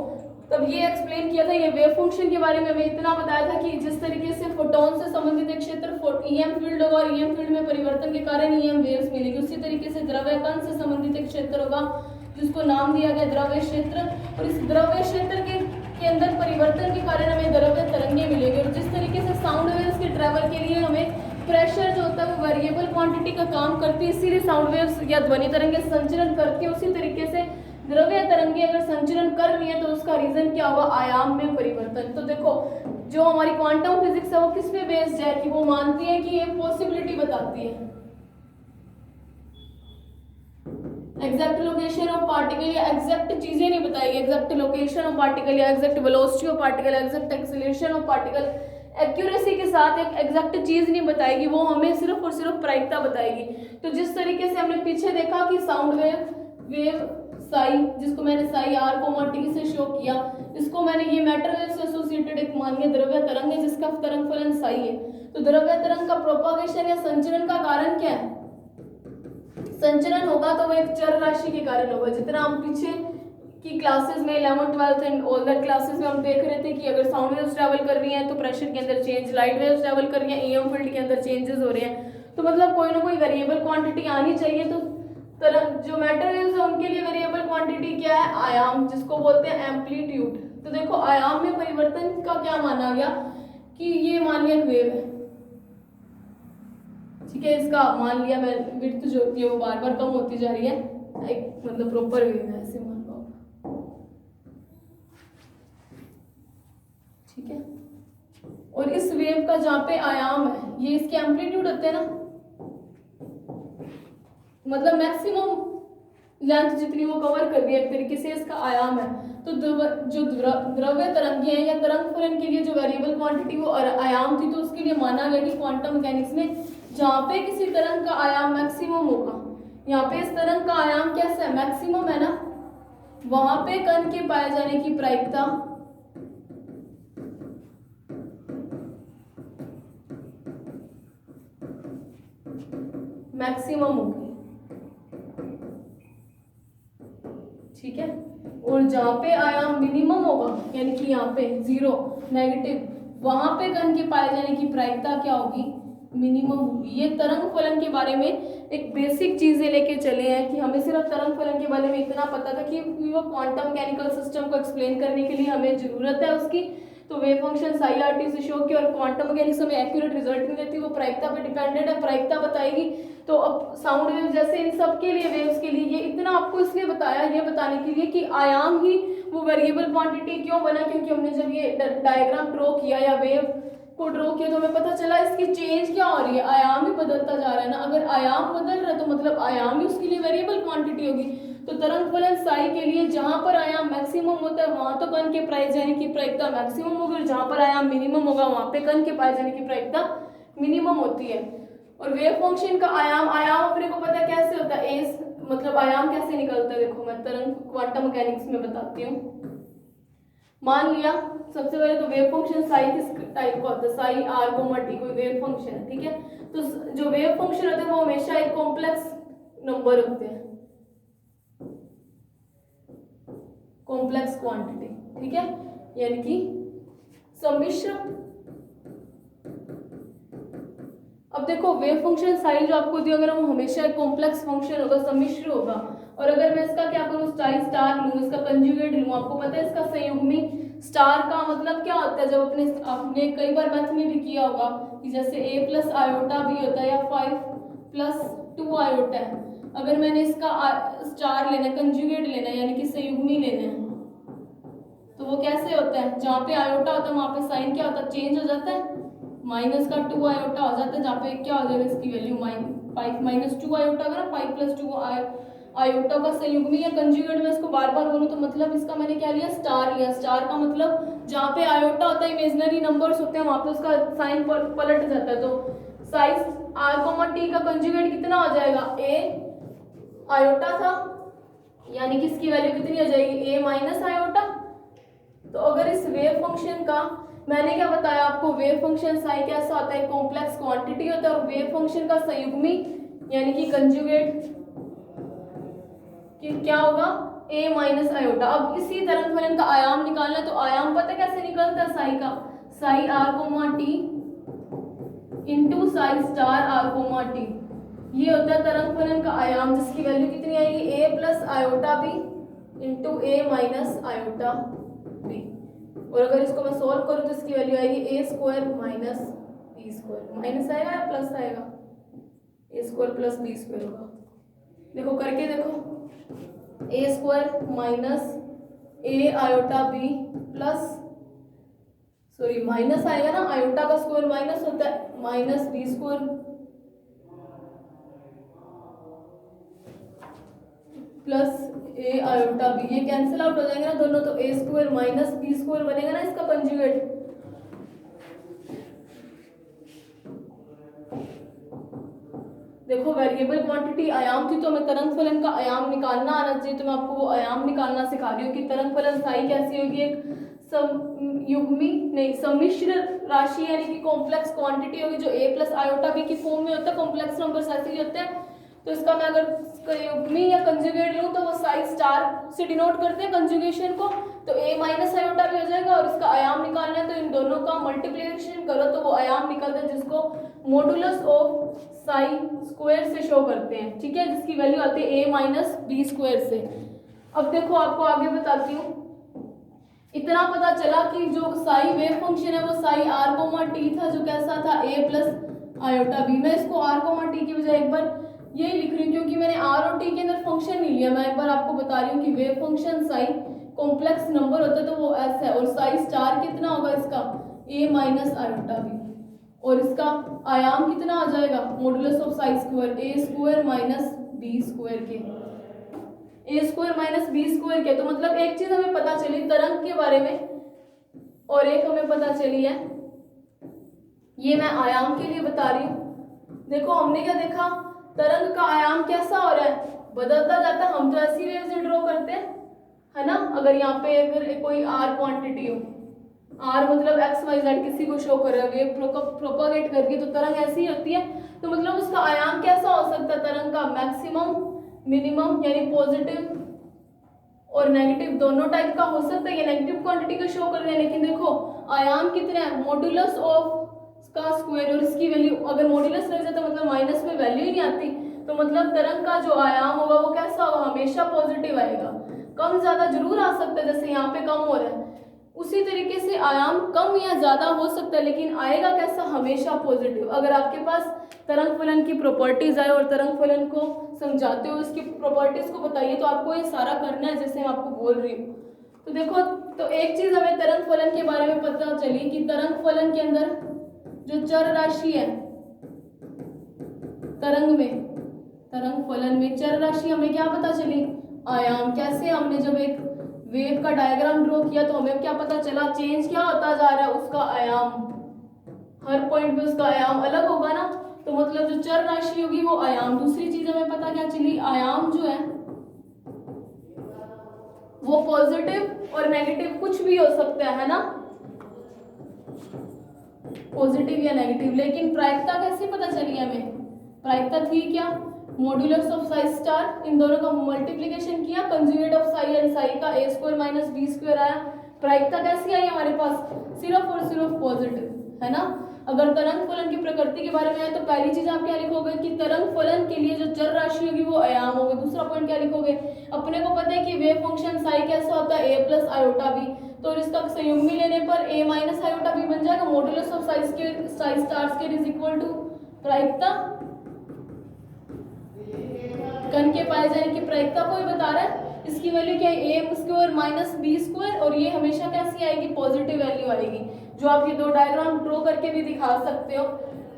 तब ये एक्सप्लेन किया था, ये वेव फंक्शन के बारे में हमें इतना बताया था कि जिस तरीके से फोटोन से संबंधित एक क्षेत्र ईएम फील्ड होगा और ईएम फील्ड में परिवर्तन के कारण ईएम वेव्स मिलेगी, उसी तरीके से द्रव्य कण से संबंधित एक क्षेत्र होगा जिसको नाम दिया गया द्रव्य क्षेत्र, और इस द्रव्य क्षेत्र के अंदर परिवर्तन के कारण हमें द्रव्य तरंगे मिलेंगे। और जिस तरीके से साउंड वेव्स के ट्रैवल के लिए हमें प्रेशर जो होता है वो वेरिएबल क्वांटिटी का काम करती है, इसीलिए साउंड वेव्स या ध्वनि तरंगे संचरण करती है। उसी तरीके से द्रव्य तरंगे अगर संचरण कर रही है तो उसका रीजन क्या होगा, आयाम में परिवर्तन। तो देखो जो हमारी क्वांटम फिजिक्स है वो किस पे बेस्ड है, कि वो मानती है कि ये पॉसिबिलिटी बताती है एग्जैक्ट लोकेशन ऑफ पार्टिकल, या एग्जैक्ट चीजें नहीं बताएगी, एग्जैक्ट लोकेशन ऑफ पार्टिकल या exact velocity of particle, exact acceleration of particle, accuracy के साथ एक एग्जैक्ट चीज नहीं बताएगी, वो हमें सिर्फ और सिर्फ प्रायिकता बताएगी। तो जिस तरीके से हमने पीछे देखा कि साउंड वेव साई, जिसको मैंने साई आर कोमा टी से शो किया, इसको मैंने ये मैटर वेव से एसोसिएटेड एक मानिए द्रव्य तरंग है जिसका तरंग फलन साई है। तो द्रव्य तरंग का प्रोपागेशन या संचरण का कारण क्या है, संचरण होगा तो वो एक चर राशि के कारण होगा। जितना हम पीछे की क्लासेस में 11th 12th and all that classes में हम देख रहे थे कि अगर साउंड वेव्स ट्रैवल कर रही हैं तो प्रेशर के अंदर चेंज, लाइट वेव्स ट्रैवल कर रही हैं ईएम फील्ड के अंदर चेंजेस हो रहे हैं, तो मतलब कोई ना कोई वेरिएबल क्वांटिटी आनी चाहिए। तो जो मैटर वेव्स है उनके लिए वेरिएबल क्वांटिटी क्या है, आयाम, जिसको बोलते हैं एम्पलीट्यूड। तो देखो आयाम में परिवर्तन का क्या माना गया कि ये मानिए एक वेव है, ठीक है, इसका मान लिया मैं विड्थ जो होती है वो बार बार कम होती जा रही है, एक मतलब प्रॉपर वेव है ऐसे मान लो, ठीक है। और इस वेव का जहाँ पे आयाम है ये इसके एम्पलीट्यूड होते हैं ना, मतलब मैक्सिमम लेंथ जितनी वो कवर कर रही है एक तरीके से इसका आयाम है। तो जो द्रव्य तरंगे हैं या तरंग फलन के लिए जो वेरिएबल क्वांटिटी वो आयाम थी, तो उसके लिए माना गया कि क्वांटम मैकेनिक्स में जहाँ पे किसी तरंग का आयाम मैक्सिमम होगा, यहाँ पे इस तरंग का आयाम कैसा है, मैक्सिमम है ना, वहां पे कण के पाए जाने की प्रायिकता मैक्सिमम होगी, ठीक है। और जहाँ पे आयाम मिनिमम होगा यानी कि यहाँ पे 0 नेगेटिव, वहां पे कण के पाए जाने की प्रायिकता क्या होगी, मिनिमम होगी। ये तरंग फलन के बारे में एक बेसिक चीजें लेके चले हैं कि हमें सिर्फ तरंग फलन के बारे में इतना पता था कि वो क्वांटम मैकेनिकल सिस्टम को एक्सप्लेन करने के लिए हमें जरूरत है उसकी, तो wave function psi R T से शो किया, और क्वांटम मैकेनिक्स में एक्यूरेट रिजल्ट नहीं देती, वो प्रायिकता पे डिपेंडेंट है, प्रायिकता बताएगी। तो अब साउंड वेव जैसे इन सब के लिए, वेव्स के लिए ये इतना आपको इसलिए बताया, ये बताने के लिए कि आयाम ही वो वेरिएबल क्वांटिटी क्यों बना, क्योंकि हमने जब ये डायग्राम ड्रॉ किया या वेव को ड्रॉ किया तो हमें पता चला इसकी चेंज क्या हो रही है, आयाम ही बदलता जा रहा है ना। अगर आयाम बदल रहा है तो मतलब आयाम ही उसके लिए वेरिएबल क्वांटिटी होगी। तो तरंग फलन साई के लिए जहां पर आयाम मैक्सिमम होता है वहां तो कण के पाए जाने की प्रायिकता मैक्सिमम होगी, और जहां पर आयाम मिनिमम होगा वहां पे कण के पाए जाने की प्रायिकता मिनिमम होती है। और वेव फंक्शन का आयाम अपने को पता कैसे होता है, एस मतलब आयाम कैसे निकलता है, देखो मैं तरंग क्वांटम मैकेनिक्स में बताती हूँ। मान लिया सबसे पहले तो वेव फंक्शन साई किस टाइप का होता है, साई आर कोमा टी कोई वेव फंक्शन है, ठीक है। तो जो वेव फंक्शन होते हैं वो हमेशा एक कॉम्प्लेक्स नंबर होते हैं, कॉम्प्लेक्स क्वांटिटी, ठीक है, यानी कि सम्मिश्र। अब देखो वेव फंक्शन साई जो आपको दिया, अगर वो हमेशा एक कॉम्प्लेक्स फंक्शन होगा, सम्मिश्र होगा, और अगर मैं इसका क्या करूँ, स्टार लूँ, इसका कंजुगेट लूँ, आपको पता है इसका संयुग्मी स्टार का मतलब क्या होता है, जब आपने कई बार मैथ में भी किया होगा, कि जैसे a प्लस आयोटा भी होता है या 5 प्लस 2 आयोटा है, अगर मैंने इसका स्टार लेना है, कंजुगेट लेना है, यानी कि संयुग्मी लेना है, तो वो कैसे होता है, जहाँ पे आयोटा होता है वहाँ पे साइन क्या होता है, चेंज हो जाता है, माइनस का 2 आयोटा हो जाता है, जहाँ पे क्या हो जाएगा इसकी वैल्यू 5 माइनस 2 आयोटा होगा ना, 5 प्लस 2 आयोटा का संयुग्मी या कंजुगेट में इसको बार बार बोलूँ तो मतलब इसका मैंने क्या लिया, स्टार लिया। स्टार का मतलब जहाँ पे आयोटा होता है, इमेजिनरी नंबर्स होते हैं, वहाँ पे उसका साइन पलट जाता है। तो साइज r, t का कंजुगेट कितना हो जाएगा, a आयोटा था, यानी कि इसकी वैल्यू कितनी हो जाएगी, a माइनस आयोटा। तो अगर इस वेव फंक्शन का, मैंने क्या बताया आपको, वेव फंक्शन साई कैसा होता है, कॉम्प्लेक्स क्वांटिटी होता है, और वेव फंक्शन का संयुग्मी यानी कि कंजुगेट कि क्या होगा, a माइनस आयोटा। अब इसी तरंग फलन का आयाम निकालना है, तो आयाम पता कैसे निकलता है साई का, Sai r, t into Sai star r, t, ये होता है तरंग फलन का आयाम, जिसकी वैल्यू कितनी आएगी, a plus iota b into a minus iota b। और अगर इसको मैं सोल्व करूँ तो इसकी वैल्यू आएगी a square minus b square, minus आएगा या प्लस आएगा, a square plus b square होगा। देखो करके देखो, a square minus a iota b plus, sorry minus आएगा ना, आयोटा का स्क्वायर माइनस होता है, minus b square plus a iota b, ये कैंसिल आउट हो जाएंगे ना दोनों, तो a square minus b square बनेगा ना इसका कंजुगेट। देखो वेरिएबल क्वांटिटी आयाम थी, तो हमें तरंग फलन का आयाम निकालना आना चाहिए, तो मैं आपको वो आयाम निकालना सिखा रही हूँ कि तरंग फलन साई कैसी होगी, एक संयुग्मी नहीं सम्मिश्र राशि यानी कि कॉम्प्लेक्स क्वांटिटी होगी, जो a प्लस आयोटा b की फॉर्म में होता है, कॉम्प्लेक्स नंबर्स ऐसे ही होते हैं। तो इसका मैं अगर संयुग्मी या कंजुगेट लूँ तो वो साई स्टार से डिनोट करते हैं कंजुगेशन को, तो a माइनस आयोटा भी हो जाएगा, और इसका आयाम निकालना है तो इन दोनों का मल्टीप्लिकेशन करो तो वो आयाम निकलता है, जिसको मॉडुलस ऑफ साई स्क्वायर से शो करते हैं, ठीक है, जिसकी वैल्यू आती है a माइनस बी स्क्वायर से। अब देखो आपको आगे बताती हूँ, इतना पता चला कि जो साई वेव फंक्शन है वो साई r, t था, जो कैसा था a प्लस आयोटा b। मैं इसको r, t की बजाय एक बार यही लिख रही हूँ, क्योंकि मैंने r और t के अंदर फंक्शन नहीं लिया। मैं एक बार आपको बता रही हूँ कि wave function Sai complex number होता है तो वो s है, और साई स्टार कितना होगा इसका, a माइनस आयोटा b, और इसका आयाम कितना आ जाएगा, modulus of psi square, a square minus b square के, a square minus b square के। तो मतलब एक चीज हमें पता चली तरंग के बारे में, और एक हमें पता चली है, ये मैं आयाम के लिए बता रही हूँ। देखो हमने क्या देखा, तरंग का आयाम कैसा हो रहा है, बदलता जाता है। हम तो ऐसी वेव से ड्रॉ करते हैं, है ना, अगर यहाँ पे अगर कोई r क्वांटिटी हो, r मतलब x y z किसी को शो कर रहा है, वेव प्रोपागेट करके, तो तरंग ऐसी होती है। तो मतलब उसका आयाम कैसा हो सकता है, तरंग का मैक्सिमम, मिनिमम, यानी पॉजिटिव और नेगेटिव दोनों टाइप का हो सकता है। ये नेगेटिव क्वांटिटी को शो कर रहे हैं, लेकिन देखो आयाम कितने हैं, मॉडुलस ऑफ का स्क्वायर, और इसकी वैल्यू अगर मॉडुलस लग जाता मतलब माइनस में वैल्यू ही नहीं आती, तो मतलब तरंग का जो आयाम होगा वो कैसा होगा, हमेशा पॉजिटिव आएगा। कम ज्यादा जरूर आ सकता है, जैसे यहाँ पे कम हो रहा है, उसी तरीके से आयाम कम या ज्यादा हो सकता है, लेकिन आएगा कैसा, हमेशा पॉजिटिव। अगर आपके पास तरंग फलन की प्रॉपर्टीज आए और तरंग फलन को समझाते हो, इसकी प्रॉपर्टीज को बताइए, तो आपको ये सारा करना है जैसे मैं आपको बोल रही हूँ। तो देखो, तो एक चीज हमें तरंग फलन के बारे में पता चली कि तरंग फलन के अंदर जो चर राशि है, तरंग फलन में चर राशि हमें क्या पता चली, आयाम। कैसे, हमने जब एक वेव का डायग्राम ड्रॉ किया तो हमें क्या पता चला, चेंज क्या होता जा रहा है, उसका आयाम, हर पॉइंट पे उसका आयाम अलग होगा ना, तो मतलब जो चर राशि होगी वो आयाम। दूसरी चीज हमें पता क्या चली, आयाम जो है वो पॉजिटिव और नेगेटिव कुछ भी हो सकता है ना, पॉजिटिव या नेगेटिव। लेकिन प्रायिकता कैसे पता चली हमें, प्रायिकता थी क्या, मॉड्यूलस ऑफ साई स्टार, इन दोनों का मल्टीप्लिकेशन किया, conjugate of Sai and Sai का a square minus b square आया। प्रायिकता कैसी आई हमारे पास, सिर्फ और सिर्फ पॉजिटिव, है ना। अगर तरंग फलन की प्रकृति के बारे में आए तो पहली चीज आप क्या लिखोगे कि तरंग फलन के लिए जो चर राशि होगी वो आयाम होगी। दूसरा पॉइंट क्या लिखोगे, अपने को पता है कि वेव फंक्शन साई कैसा होता है, a प्लस आयोटा b, तो इसका संयुग्मी लेने पर a माइनस आयोटा b बन जाएगा। Modulus of psi star square is equal to प्रायिकता, कण के पाए जाने की प्रायिकता को ही बता रहा है। इसकी वैल्यू क्या है, a square minus b square, और ये हमेशा कैसी आएगी, पॉजिटिव वैल्यू आएगी। जो आप ये दो डायग्राम ड्रॉ करके भी दिखा सकते हो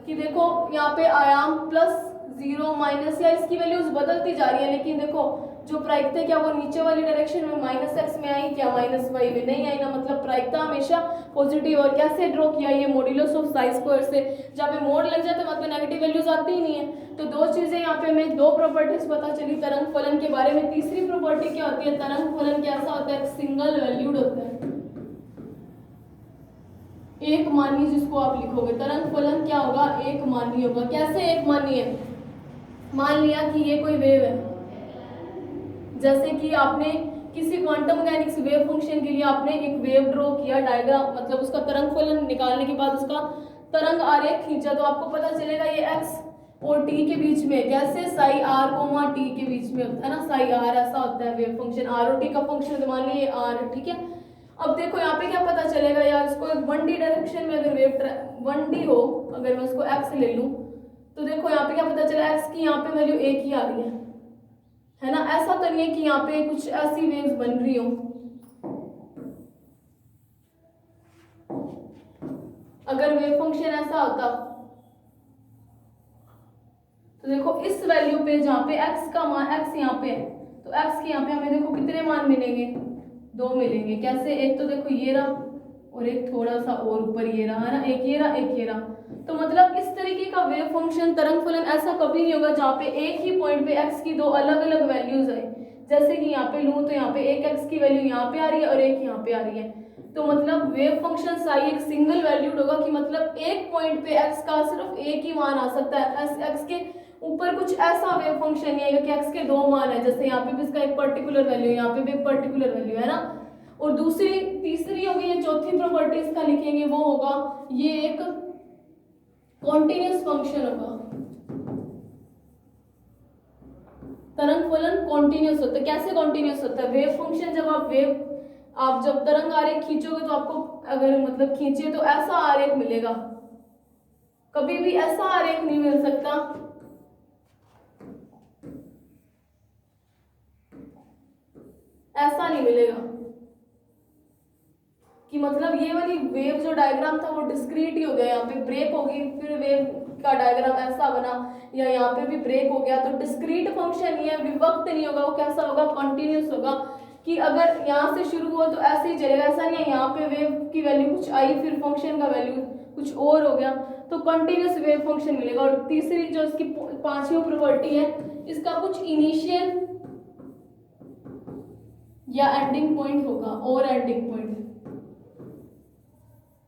कि देखो यहाँ पे आयाम प्लस 0 माइनस, या इसकी वैल्यूज बदलती जा रही है, लेकिन देखो जो प्रायिकता क्या वो नीचे वाली डायरेक्शन में माइनस एक्स में आई, क्या माइनस वाई में नहीं आई ना, मतलब प्रायिकता हमेशा पॉजिटिव। और कैसे ड्रॉ किया, ये मॉड्यूलस ऑफ साई स्क्वायर से। जब पे मोड लग जाए तो मतलब नेगेटिव वैल्यूज आती ही नहीं है। तो दो चीजें यहाँ पे हमें, दो प्रॉपर्टीज पता चली तरंग फलन के बारे में। तीसरी प्रॉपर्टी क्या होती है, तरंग फलन कैसा होता है, सिंगल वैल्यूड होता है, एक मानी, जिसको आप लिखोगे तरंग फलन क्या होगा, एक मानी होगा। कैसे एक मानी है, मान लिया कि ये कोई वेव है, जैसे कि आपने किसी क्वांटम मैकेनिक्स वेव फंक्शन के लिए आपने एक वेव ड्रॉ किया डायग्राम, मतलब उसका तरंग फलन निकालने के बाद उसका तरंग आरेख खींचा, तो आपको पता चलेगा ये x और t के बीच में, कैसे साई r कोमा t के बीच में होता है ना, साई r ऐसा होता है वेव फंक्शन, r और t का फंक्शन, तो मान लीजिए r, ठीक है। अब देखो यहाँ पे क्या पता चलेगा यार, इसको एक 1D डायरेक्शन में अगर वेव 1D हो, अगर मैं उसको x ले लूं, तो देखो यहाँ पे क्या पता चला, x की यहाँ पे वैल्यू एक ही आ रही है ना। ऐसा तो नहीं है कि यहाँ पे कुछ ऐसी वेव्स बन रही हो। अगर वेव फंक्शन ऐसा होता तो देखो इस वैल्यू पे जहाँ पे x का मान, x यहाँ पे है, तो x के यहाँ पे हमें देखो कितने मान मिलेंगे, 2 मिलेंगे। कैसे, एक तो देखो ये रहा और एक थोड़ा सा और ऊपर ये रहा, है ना, एक ये रहा एक ये रहा। तो मतलब इस तरीके का वेव फंक्शन तरंग फलन ऐसा कभी नहीं होगा जहाँ पे एक ही पॉइंट पे x की दो अलग अलग वैल्यूज आए। जैसे कि यहाँ पे लूँ तो यहाँ पे एक x की वैल्यू यहाँ पे आ रही है और एक यहाँ पे आ रही है, तो मतलब वेव फंक्शन साई एक सिंगल वैल्यूड होगा, कि मतलब एक पॉइंट पे x का सिर्फ एक ही मान आ सकता है। x के ऊपर कुछ ऐसा वेव फंक्शन नहीं आएगा कि x के 2 मान है, जैसे यहाँ पे भी इसका एक पर्टिकुलर वैल्यू, यहाँ पे भी एक पर्टिकुलर वैल्यू है ना। और दूसरी तीसरी होगी, ये चौथी प्रॉपर्टी इसका लिखेंगे, वो होगा ये एक कॉन्टिन्यूस फंक्शन होगा। तरंग फलन कॉन्टिन्यूस होता है। कैसे कॉन्टिन्यूस होता है, वेव फंक्शन जब आप जब तरंग आरेख खींचोगे तो आपको अगर मतलब खींचे तो ऐसा आरेख मिलेगा, कभी भी ऐसा आरेख नहीं मिल सकता ऐसा नहीं मिलेगा कि मतलब ये वाली वेव जो डायग्राम था वो डिस्क्रीट ही हो गया, यहाँ पे ब्रेक होगी फिर वेव का डायग्राम ऐसा बना, या यहाँ पे भी ब्रेक हो गया, तो डिस्क्रीट फंक्शन ये विभक्त नहीं होगा, वो कैसा होगा, कॉन्टिन्यूस होगा, कि अगर यहाँ से शुरू हुआ तो ऐसे ही चलेगा। ऐसा नहीं है यहाँ पे वेव की वैल्यू कुछ आई फिर फंक्शन का वैल्यू कुछ और हो गया, तो कंटिन्यूस वेव फंक्शन मिलेगा। और तीसरी जो इसकी पांचवी प्रॉपर्टी है, इसका कुछ इनिशियल या एंडिंग पॉइंट होगा, और एंडिंग पॉइंट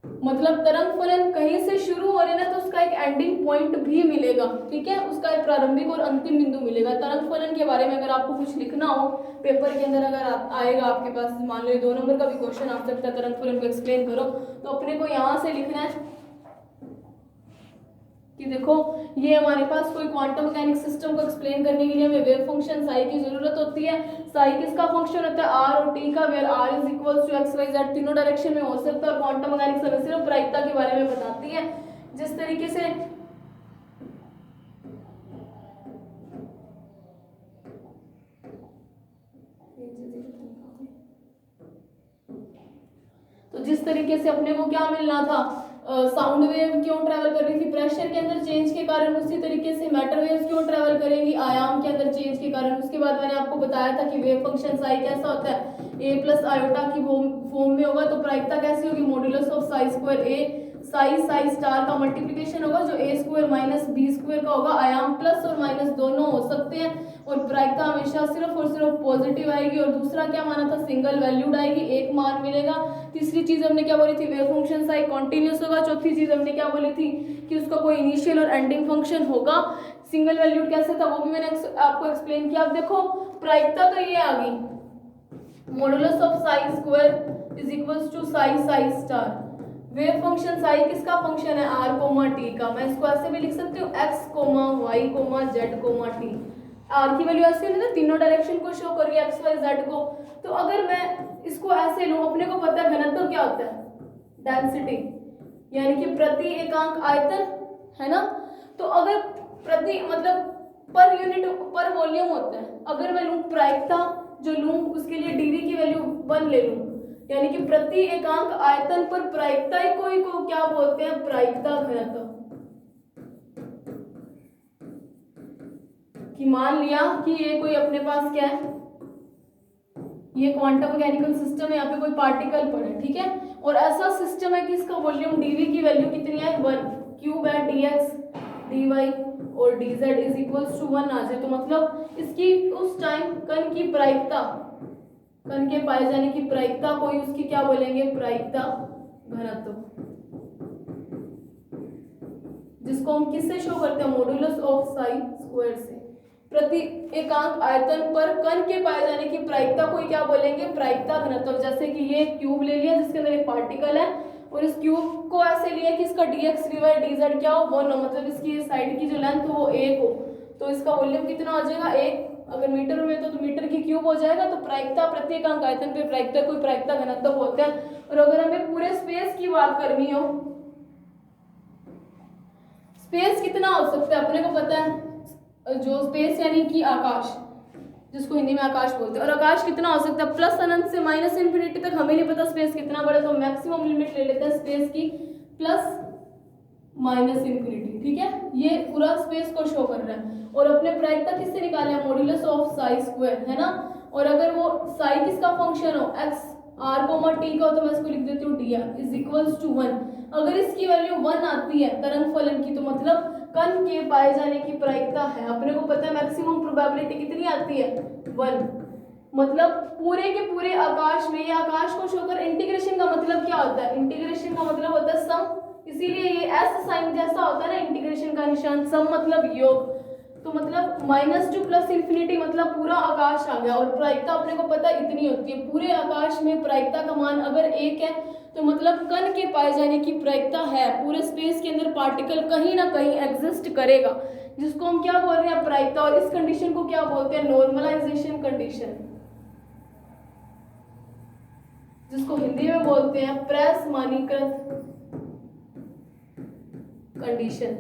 मतलब तरंग फलन कहीं से शुरू हो रही है ना, तो उसका एक एंडिंग पॉइंट भी मिलेगा, ठीक है, उसका एक प्रारंभिक और अंतिम बिंदु मिलेगा। तरंग फलन के बारे में अगर आपको कुछ लिखना हो पेपर के अंदर, अगर आएगा आपके पास, मान लो 2 नंबर का भी क्वेश्चन आ सकता है, तरंग फलन को एक्सप्लेन करो, तो अपने को यहाँ से लिखना है कि देखो ये हमारे पास कोई क्वांटम मैकेनिक्स सिस्टम को एक्सप्लेन करने के लिए हमें वेव फंक्शन साई की जरूरत होती है। साई किसका फंक्शन होता है, आर और टी का, where R is equal to X Y Z, तीनों डायरेक्शन में हो सकता है। और क्वांटम मैकेनिक्स हमें सिर्फ प्रायिकता के बारे में बताती है, जिस तरीके से तो जिस तरीके से अपने को क्या मिलना था, साउंड वेव क्यों ट्रैवल कर रही थी, प्रेशर के अंदर चेंज के कारण, उसी तरीके से मैटर वेव्स क्यों ट्रैवल करेंगी, आयाम के अंदर चेंज के कारण। उसके बाद मैंने आपको बताया था कि वेव फंक्शन साई कैसा होता है, a प्लस आयोटा की फॉर्म में होगा, तो प्रायिकता कैसी होगी, modulus of psi square a Sai star का मल्टीप्लिकेशन होगा जो a square minus b square का होगा। आयाम प्लस और माइनस दोनों हो सकते हैं, और प्रायिकता हमेशा सिर्फ और सिर्फ पॉजिटिव आएगी। और दूसरा क्या माना था, सिंगल वैल्यूड आएगी, एक मान मिलेगा। तीसरी चीज हमने क्या बोली थी, वेव फंक्शन साई कॉन्टिन्यूस होगा। चौथी चीज हमने क्या बोली थी कि उसका कोई इनिशियल और एंडिंग फंक्शन होगा। सिंगल वैल्यूड कैसे था वो भी मैंने आपको एक्सप्लेन किया। अब देखो प्रायिकता तो ये आ गई, modulus of psi square is equals to psi star. Wave function psi किसका फंक्शन है, आर कोमा टी का। मैं इसको ऐसे भी लिख सकती हूँ X comma Y comma Z comma T. R की वैल्यू ऐसे होती है, तीनों डायरेक्शन को शो कर रही है, एक्स वाई जेड को। तो अगर मैं इसको ऐसे लो, अपने को पता है घनत्व क्या होता है, डेंसिटी, यानी कि प्रति एकांक आयतन, है ना। तो अगर प्रति मतलब पर यूनिट पर वॉल्यूम होता है, अगर मैं लूँ प्रायिकता जो लूँ उसके लिए डीवी की वैल्यू 1 ले लूँ, यानी कि प्रति एकांक आयतन पर प्रायिकता को क्या बोलते हैं, प्रायिकता घनत्व। कि मान लिया कि ये कोई अपने पास क्या है, ये क्वांटम मैकेनिकल सिस्टम है, यहाँ पे कोई पार्टिकल पड़ा है, ठीक है, और ऐसा सिस्टम है कि इसका वॉल्यूम डीवी की वैल्यू कितनी है, 1, क्यूब है dx dy और dz इज इक्वल्स टू 1 आ जाए, तो मतलब इसकी उस टाइम कण की प्रायिकता, कण के पाए जाने की प्रायिकता कोई उसकी क्या बोलेंगे, प्रायिकता घनत्व, जिसको हम किससे शो करते हैं, मॉड्यूलस ऑफ साई स्क्वायर से। प्रति एकांक आयतन पर कण के पाए जाने की प्रायिकता को क्या बोलेंगे, प्रायिकता घनत्व। जैसे कि ये क्यूब ले लिया जिसके अंदर एक पार्टिकल है और इस क्यूब को ऐसे लिया कि इसका dx dy dz क्या हो, 1 हो, मतलब इसकी साइड की जो लेंथ हो वो 1 हो, तो इसका वॉल्यूम कितना हो जाएगा, 1। अगर मीटर में तो मीटर की क्यूब हो जाएगा। तो प्रायिकता प्रति एकांक आयतन पे प्रायिकता कोई प्रायिकता घनत्व होता है। और अगर हमें पूरे स्पेस की बात करनी हो, स्पेस कितना हो सकता है अपने को पता है, जो स्पेस यानी कि आकाश, जिसको हिंदी में आकाश बोलते हैं, और आकाश कितना हो सकता है, प्लस अनंत से माइनस इन्फिनिटी तक। हमें नहीं पता स्पेस कितना बड़ा, तो मैक्सिमम लिमिट ले लेते हैं स्पेस की प्लस माइनस इन्फिनिटी, ठीक है। ये पूरा स्पेस को शो कर रहा है। और अपने प्रायिकता किससे निकाले हैं, मॉड्यूलस ऑफ साई स्क्वायर, है ना। और अगर वो साई किसका फंक्शन हो, एक्स आर कोमा टी का हो, तो मैं इसको लिख देती हूँ D R is equals to 1। अगर इसकी वैल्यू 1 आती है तरंग फलन की, तो मतलब कण के पाए जाने की प्रायिकता है। अपने को पता है मैक्सिमम प्रोबेबिलिटी कितनी आती है, 1। मतलब पूरे के पूरे आकाश में, ये आकाश को शो कर, इंटीग्रेशन का मतलब क्या होता है, इंटीग्रेशन का मतलब होता है सम, इसीलिए ये एस साइन जैसा होता है ना इंटीग्रेशन का निशान, सम मतलब योग। तो मतलब माइनस टू प्लस इन्फिनिटी मतलब पूरा आकाश आ गया। और प्रायिकता अपने को पता है इतनी होती है, पूरे आकाश में प्रायिकता का मान अगर 1 है, तो मतलब कण के पाए जाने की प्रायिकता है, पूरे स्पेस के अंदर पार्टिकल कहीं ना कहीं एग्जिस्ट करेगा, जिसको हम क्या बोल रहे हैं, प्रायिकता। और इस कंडीशन को क्या बोलते हैं, नॉर्मलाइजेशन कंडीशन, जिसको हिंदी में बोलते हैं प्रसमानीकृत कंडीशन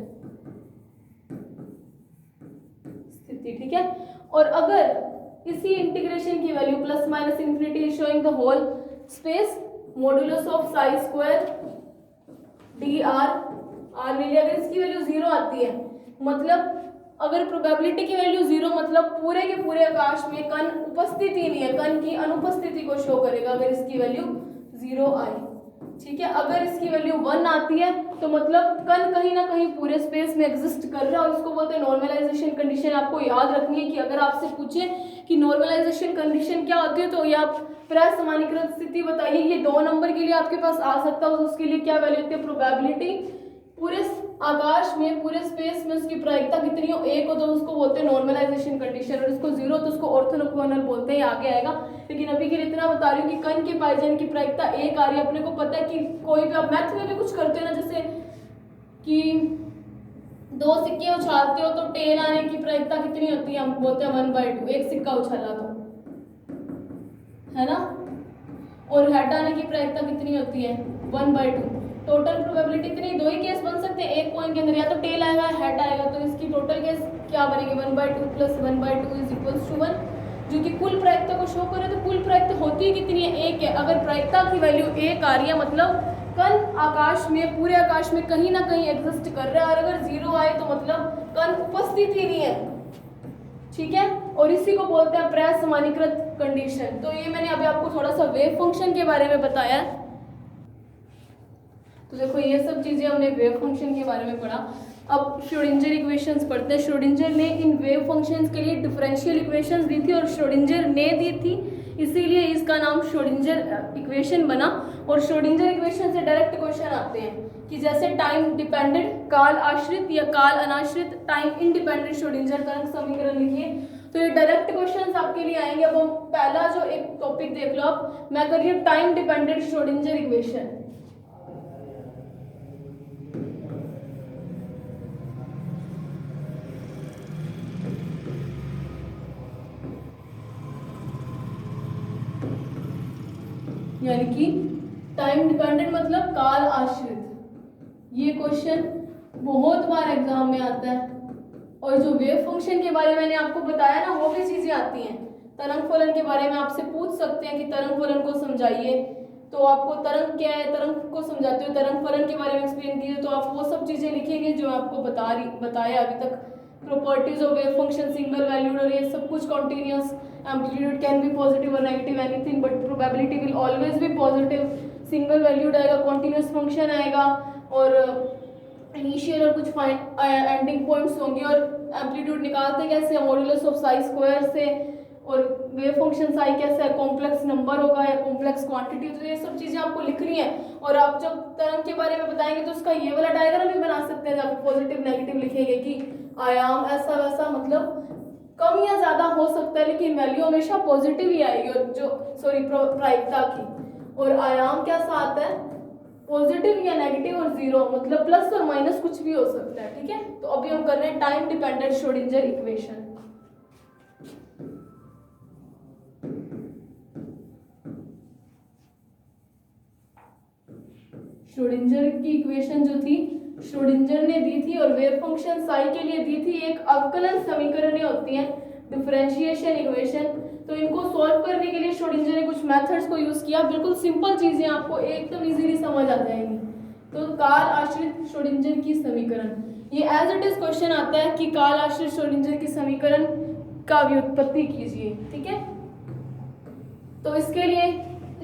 स्थिति, ठीक है। और अगर इसी इंटीग्रेशन की value plus minus infinity showing the whole space, modulus of psi square D R ले लिया, अगर इसकी वैल्यू 0 आती है, मतलब अगर प्रोबेबिलिटी की वैल्यू 0, मतलब पूरे के पूरे आकाश में कण उपस्थित ही नहीं है, कण की अनुपस्थिति को शो करेगा अगर इसकी वैल्यू 0 आई, ठीक है। अगर इसकी वैल्यू 1 आती है, तो मतलब कण कहीं ना कहीं पूरे स्पेस में एग्जिस्ट कर रहा है, और इसको बोलते हैं नॉर्मलाइजेशन कंडीशन। आपको याद रखनी है कि अगर आपसे पूछे कि नॉर्मलाइजेशन कंडीशन क्या होती है, तो ये आप प्रसमानीकृत स्थिति बताइए, ये 2 नंबर के लिए आपके पास आ सकता है। उसके लिए क्या वैल्यू होती है, प्रोबेबिलिटी पूरे आकाश में, पूरे स्पेस में उसकी प्रायिकता कितनी हो, 1 हो, तो उसको बोलते हैं नॉर्मलाइजेशन कंडीशन। और इसको 0 तो उसको ऑर्थोनॉर्मल बोलते हैं, आगे आएगा। लेकिन अभी के लिए इतना बता रही हूँ कि कण के पाए जाने की प्रायिकता 1 आ रही है। अपने को पता है कि कोई भी आप मैथ में भी कुछ करते हो ना, जैसे कि 2 सिक्के उछालते हो तो टेल आने की प्रायिकता कितनी होती है, हम बोलते हैं 1/2, एक सिक्का उछाला तो, है ना। और हेड आने की प्रायिकता कितनी होती है, 1/2। टोटल प्रोबेबिलिटी कितनी, 2 ही केस बन सकते हैं एक कॉइन के अंदर, या तो टेल आएगा हेड आएगा, तो इसकी टोटल केस क्या बनेगी, 1/2 प्लस 1/2 इज इक्वल्स टू 1, जो कि कुल प्रायिकता को शो करे। तो कुल प्रायिकता होती कितनी है, 1 है। अगर प्रायिकता की वैल्यू 1 आ रही है, मतलब कण आकाश में, पूरे आकाश में कहीं ना कहीं एग्जिस्ट कर रहा है। और अगर 0 आए तो मतलब कण उपस्थित ही नहीं है, ठीक है। और इसी को बोलते हैं प्रसमानीकृत कंडीशन। तो ये मैंने अभी आपको थोड़ा सा वेव फंक्शन के बारे में बताया। तो देखो ये सब चीजें हमने वेव फंक्शन के बारे में पढ़ा। अब श्रोडिंगर इक्वेशंस पढ़ते हैं। श्रोडिंगर ने इन वेव फंक्शंस के लिए डिफरेंशियल इक्वेशंस दी थी, और श्रोडिंगर ने दी थी, इसीलिए इसका नाम श्रोडिंगर इक्वेशन बना। और श्रोडिंगर इक्वेशन से डायरेक्ट क्वेश्चन आते हैं कि जैसे टाइम डिपेंडेंट, काल आश्रित या काल अनाश्रित, टाइम इंडिपेंडेंट श्रोडिंगर तरंग समीकरण लिखिए। तो ये डायरेक्ट क्वेश्चंस आपके लिए आएंगे। अब हम पहला जो एक टॉपिक देख लो आप, मैं कर रही हूँ टाइम डिपेंडेंट श्रोडिंगर इक्वेशन। यानी कि टाइम डिपेंडेंट मतलब काल आश्रित। ये क्वेश्चन बहुत बार एग्जाम में आता है। और जो वेव फंक्शन के बारे में मैंने आपको बताया ना, वो भी चीजें आती हैं। तरंग फलन के बारे में आपसे पूछ सकते हैं कि तरंग फलन को समझाइए, तो आपको तरंग क्या है, तरंग को समझाते हो तरंग फलन के बारे में एक्सप्लेन कीजिए, तो आप वो सब चीजें लिखेंगे जो आपको बताया अभी तक। Properties of wave function, single valued, और ये सब कुछ continuous, amplitude can be positive और negative anything but probability will always be positive, single valued आएगा, कॉन्टिन्यूअस फंक्शन आएगा, और इनिशियल और कुछ एंडिंग पॉइंट्स होंगे। और एम्पलीट्यूड निकालते कैसे, मॉड्यूलस ऑफ साई स्क्वायर से, और वेव फंक्शन साई कैसा है, कॉम्प्लेक्स नंबर होगा या कॉम्प्लेक्स क्वांटिटी। तो ये सब चीजें आपको लिखनी है। और आप जब तरंग के बारे में बताएंगे तो उसका ये वाला डायग्राम भी बना सकते हैं, जब पॉजिटिव नेगेटिव लिखेंगे कि आयाम ऐसा वैसा, मतलब कम या ज्यादा हो सकता है लेकिन वैल्यू हमेशा पॉजिटिव ही आएगी। और जो प्रायिकता की, और आयाम कैसा आता है, पॉजिटिव या नेगेटिव और जीरो, मतलब प्लस और माइनस कुछ भी हो सकता है। ठीक है, तो अभी हम कर रहे हैं time dependent Schrödinger equation. Schrödinger की इक्वेशन जो थी, श्रोडिंजर ने दी थी, और वेव फंक्शन साई के लिए दी थी एक अवकलन समीकरण होती है, डिफरेंशिएशन इक्वेशन। तो इनको सॉल्व करने के लिए श्रोडिंजर ने कुछ मेथड्स को यूज किया। बिल्कुल सिंपल चीजें आपको एकदम इजीली समझ आ जाएंगी। तो काल आश्रित श्रोडिंजर की समीकरण, ये एज इट इज क्वेश्चन आता है कि काल आश्रित श्रोडिंजर की समीकरण का व्युत्पत्ति कीजिए। ठीक है, तो इसके लिए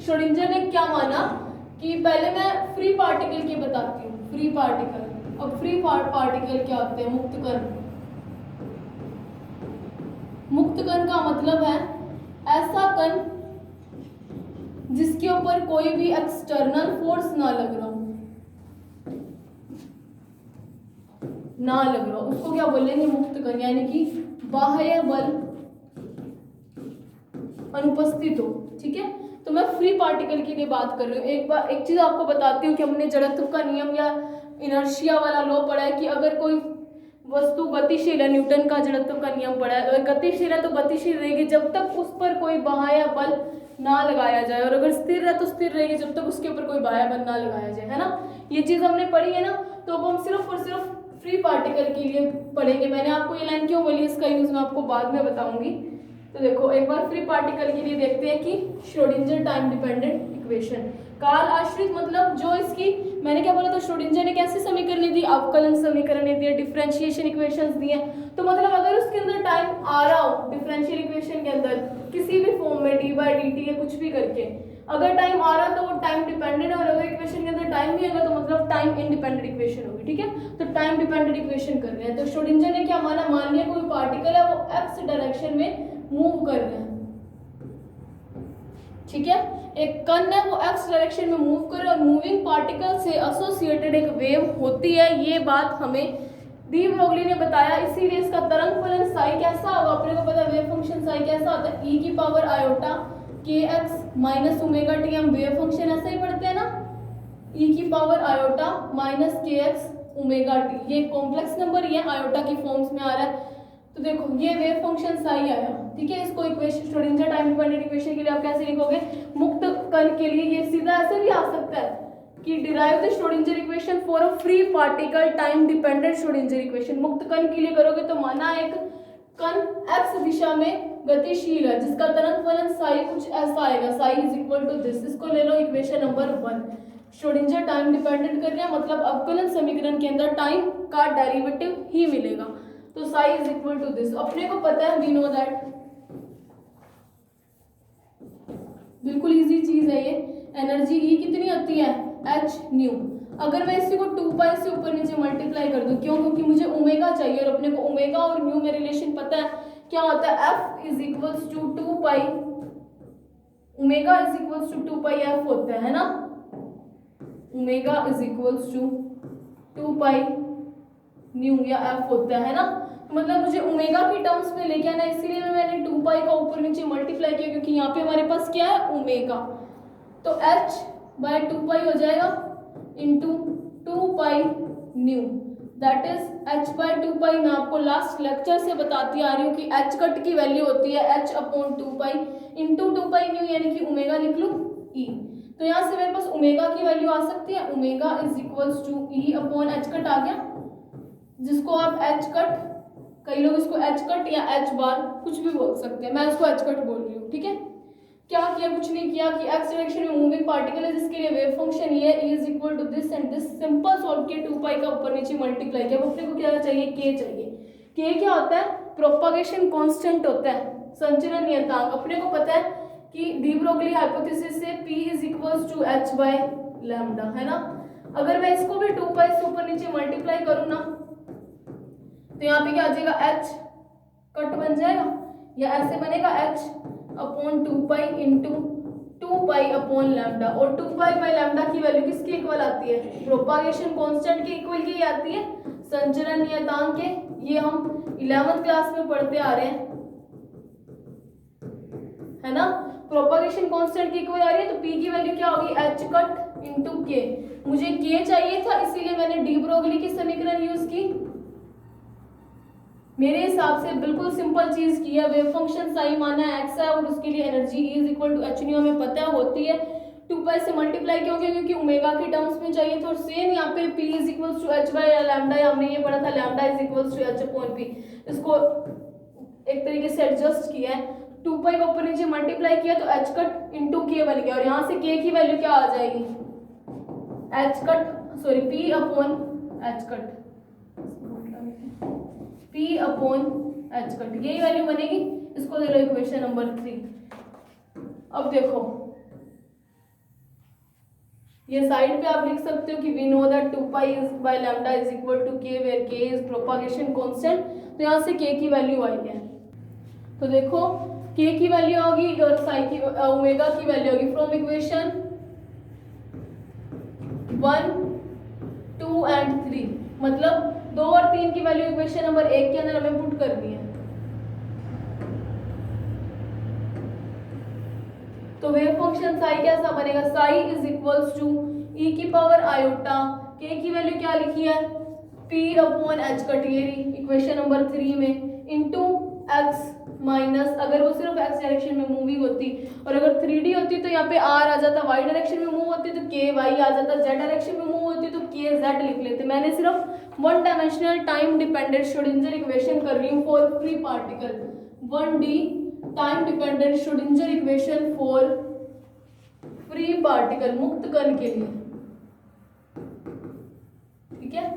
श्रोडिंजर ने क्या माना कि पहले मैं फ्री पार्टिकल की बताती हूँ। फ्री पार्टिकल, अब फ्री पार्टिकल क्या होते हैं, मुक्त कण। मुक्त कण का मतलब है ऐसा कण जिसके ऊपर कोई भी एक्सटर्नल फोर्स ना लग रहा हो, उसको क्या बोलेंगे, मुक्त कण। यानी कि बाह्य बल अनुपस्थित हो। ठीक है, तो मैं फ्री पार्टिकल के लिए बात कर रही हूँ। एक चीज आपको बताती हूँ कि हमने जड़त्व का नियम या इनर्शिया वाला लॉ पढ़ा है कि अगर कोई वस्तु गतिशील है, न्यूटन का जड़त्व का नियम पढ़ा है, अगर गतिशील है तो गतिशील रहेगी जब तक उस पर कोई बाह्य बल ना लगाया जाए, और अगर स्थिर है तो स्थिर रहेगी जब तक उसके ऊपर कोई बाह्य बल ना लगाया जाए, है ना। ये चीज हमने पढ़ी है ना। तो अब हम सिर्फ और सिर्फ फ्री पार्टिकल के लिए पढ़ेंगे। मैंने आपको ये लाइन क्यों बोली, इसका यूज मैं आपको बाद में बताऊंगी। तो देखो एक बार फ्री पार्टिकल के लिए देखते हैं कि श्रोडिंजर टाइम डिपेंडेंट इक्वेशन। काल आश्रित मतलब जो इसकी, मैंने क्या बोला था, श्रोडिंजर ने कैसे समीकरण दी, अवकलन समीकरण दिए, डिफरेंशिएशन इक्वेशंस दिए। तो मतलब अगर उसके अंदर टाइम आ रहा हो डिफरेंशियल इक्वेशन के अंदर किसी भी फॉर्म में d/dt या कुछ भी करके, अगर टाइम आ रहा तो वो टाइम डिपेंडेंट है, और अगर इक्वेशन के अंदर टाइम नहीं होगा तो मतलब टाइम इंडिपेंडेंट इक्वेशन होगी। ठीक है, तो टाइम डिपेंडेंट इक्वेशन कर रहे हैं। तो श्रोडिंजर ने क्या माना, मान लिया कोई पार्टिकल है वो x डायरेक्शन में मूव कर रहे हैं। ठीक है, एक कण है वो x डायरेक्शन में मूव कर रहा है, और मूविंग पार्टिकल से एसोसिएटेड एक वेव होती है। ये बात हमें डी ब्रोगली ने बताया। इसीलिए इसका तरंग फलन साई कैसा होगा, अपने को पता है वेव फंक्शन साई कैसा होता है, e की power iota kx minus omega T. हम वेव फंक्शन ऐसा ही पढ़ते हैं ना, e की power iota minus kx omega T. ये कॉम्प्लेक्स नंबर ही है, आयोटा की फॉर्म्स में आ रहा है। तो देखो ये वेव फंक्शन साई आया। ठीक है, इसको equation Schrödinger time dependent equation के लिए आप कैसे लिखोगे, मुक्त कण के लिए ये सीधा ऐसे भी आ सकता है कि derive the Schrödinger equation for a free particle time dependent Schrödinger equation. मुक्त कण के लिए करोगे तो माना एक कण x दिशा में गतिशील है जिसका तरंग फलन साई कुछ ऐसा आएगा, psi is equal to this. इसको ले लो equation number 1। Schrodinger time dependent कर रहे हैं, मतलब अवकलन समीकरण के अंदर टाइम का डेरिवेटिव ही मिलेगा। तो psi is equal to this, अपने को पता है, वी नो दैट, बिल्कुल इजी चीज है ये। एनर्जी E कितनी होती है, h न्यू। अगर मैं इसी को 2 पाई से ऊपर नीचे मल्टीप्लाई कर दूं, क्यों, क्योंकि मुझे ओमेगा चाहिए, और अपने को ओमेगा और न्यू में रिलेशन पता है क्या होता है, f is equals to 2 pi, omega is equals to 2 pi f होता है ना। Omega is equals to 2 pi nu या f होता है ना। मतलब मुझे ओमेगा की टर्म्स में लेके आना, इसीलिए मैंने 2 पाई का ऊपर नीचे मल्टीप्लाई किया, क्योंकि यहाँ पे हमारे पास क्या है, ओमेगा। तो h बाय 2 पाई हो जाएगा into 2 pi nu, that is h by 2 pi. मैं आपको लास्ट लेक्चर से बताती आ रही हूँ कि h कट की वैल्यू होती है h upon 2 pi into 2 pi new, यानी कि ओमेगा लिख लूँ e। तो यहाँ से मेरे पास ओमेगा की वैल्यू आ सकती है, omega is equals to E upon H cut आ गया, जिसको आप एच कट, कई लोग इसको एच कट या एच बार कुछ भी बोल सकते हैं, मैं इसको एच कट बोल रही हूँ, ठीक है। क्या किया, कुछ नहीं किया कि एक्स डायरेक्शन में मूविंग पार्टिकल है जिसके लिए वेव फंक्शन ये is equal to this and this, simple solve किया, 2 पाई का ऊपर नीचे मल्टीप्लाई किया। अब अपने को क्या चाहिए, के चाहिए। के क्या होता है, प्रोपागेशन कांस्टेंट होता है, संचरण नियतांक। अपने को पता है कि डी ब्रोगली हाइपोथेसिस से p is equals to h by lambda, है ना। अगर मैं इसको भी 2 पाई से ऊपर नीचे मल्टीप्लाई करूँ ना, तो यहाँ पे क्या आ जाएगा, h कट बन जाएगा, या ऐसे बनेगा h upon 2 pi into 2 pi upon lambda. और 2 पाई बाई लैम्डा की वैल्यू किसके इक्वल आती है, प्रोपागेशन कांस्टेंट के इक्वल की आती है, संचरण नियतांक के। ये हम 11th क्लास में पढ़ते आ रहे हैं, है ना। प्रोपागेशन कांस्टेंट की इक्वल आ रही है, तो p की वैल्यू क्या होगी, h कट इंटू k। मुझे k चाहिए था, इसीलिए मैंने डी ब्रोगली की समीकरण यूज की। मेरे हिसाब से बिल्कुल सिंपल चीज की है, वेव फंक्शन साई माना है x है और उसके लिए energy E is equal to H nu हमें पता है होती है 2 पाई से मल्टीप्लाई, क्योंकि ओमेगा के टर्म्स में चाहिए था। और सेम यहाँ पे p is equal to H by lambda, हमने ये पढ़ा था lambda is equal to H upon p। इसको एक तरीके से एडजस्ट किया है, 2 पाई का ऊपर नीचे मल्टीप्लाई किया तो h कट इंटू k बन गया, और यहाँ से k की वैल्यू क्या आ जाएगी, h cut sorry p upon h cut, p upon h cut, यही वैल्यू बनेगी। इसको ले लो इक्वेशन नंबर 3। अब देखो ये साइड पे आप लिख सकते हो कि we know that 2 pi is by lambda is equal to k where k is propagation constant. तो यहाँ से k की वैल्यू आई है, तो देखो k की वैल्यू होगी और साई की ओमेगा की वैल्यू होगी फ्रॉम इक्वेशन 1, 2 एंड 3, मतलब 2 और 3 की वैल्यू इक्वेशन नंबर 1 के अंदर हमें पुट करनी है। तो वेव फंक्शन साई कैसा बनेगा, साई इज इक्वल्स टू ई की पावर आयोटा, के की वैल्यू क्या लिखी है, p अपॉन एच कट, ये इक्वेशन नंबर 3 में, इंटू एक्स माइनस, अगर वो सिर्फ एक्स डायरेक्शन में मूविंग होती, और अगर 3D होती तो यहाँ पे r आ जाता, y डायरेक्शन में मूव होती तो k y आ जाता, z डायरेक्शन में मूव होती तो k z लिख लेते। मैंने सिर्फ 1 dimensional time dependent Schrodinger equation कर रही हूँ for free particle, 1D time dependent Schrodinger equation for free particle, मुक्त कण के लिए, ठीक है।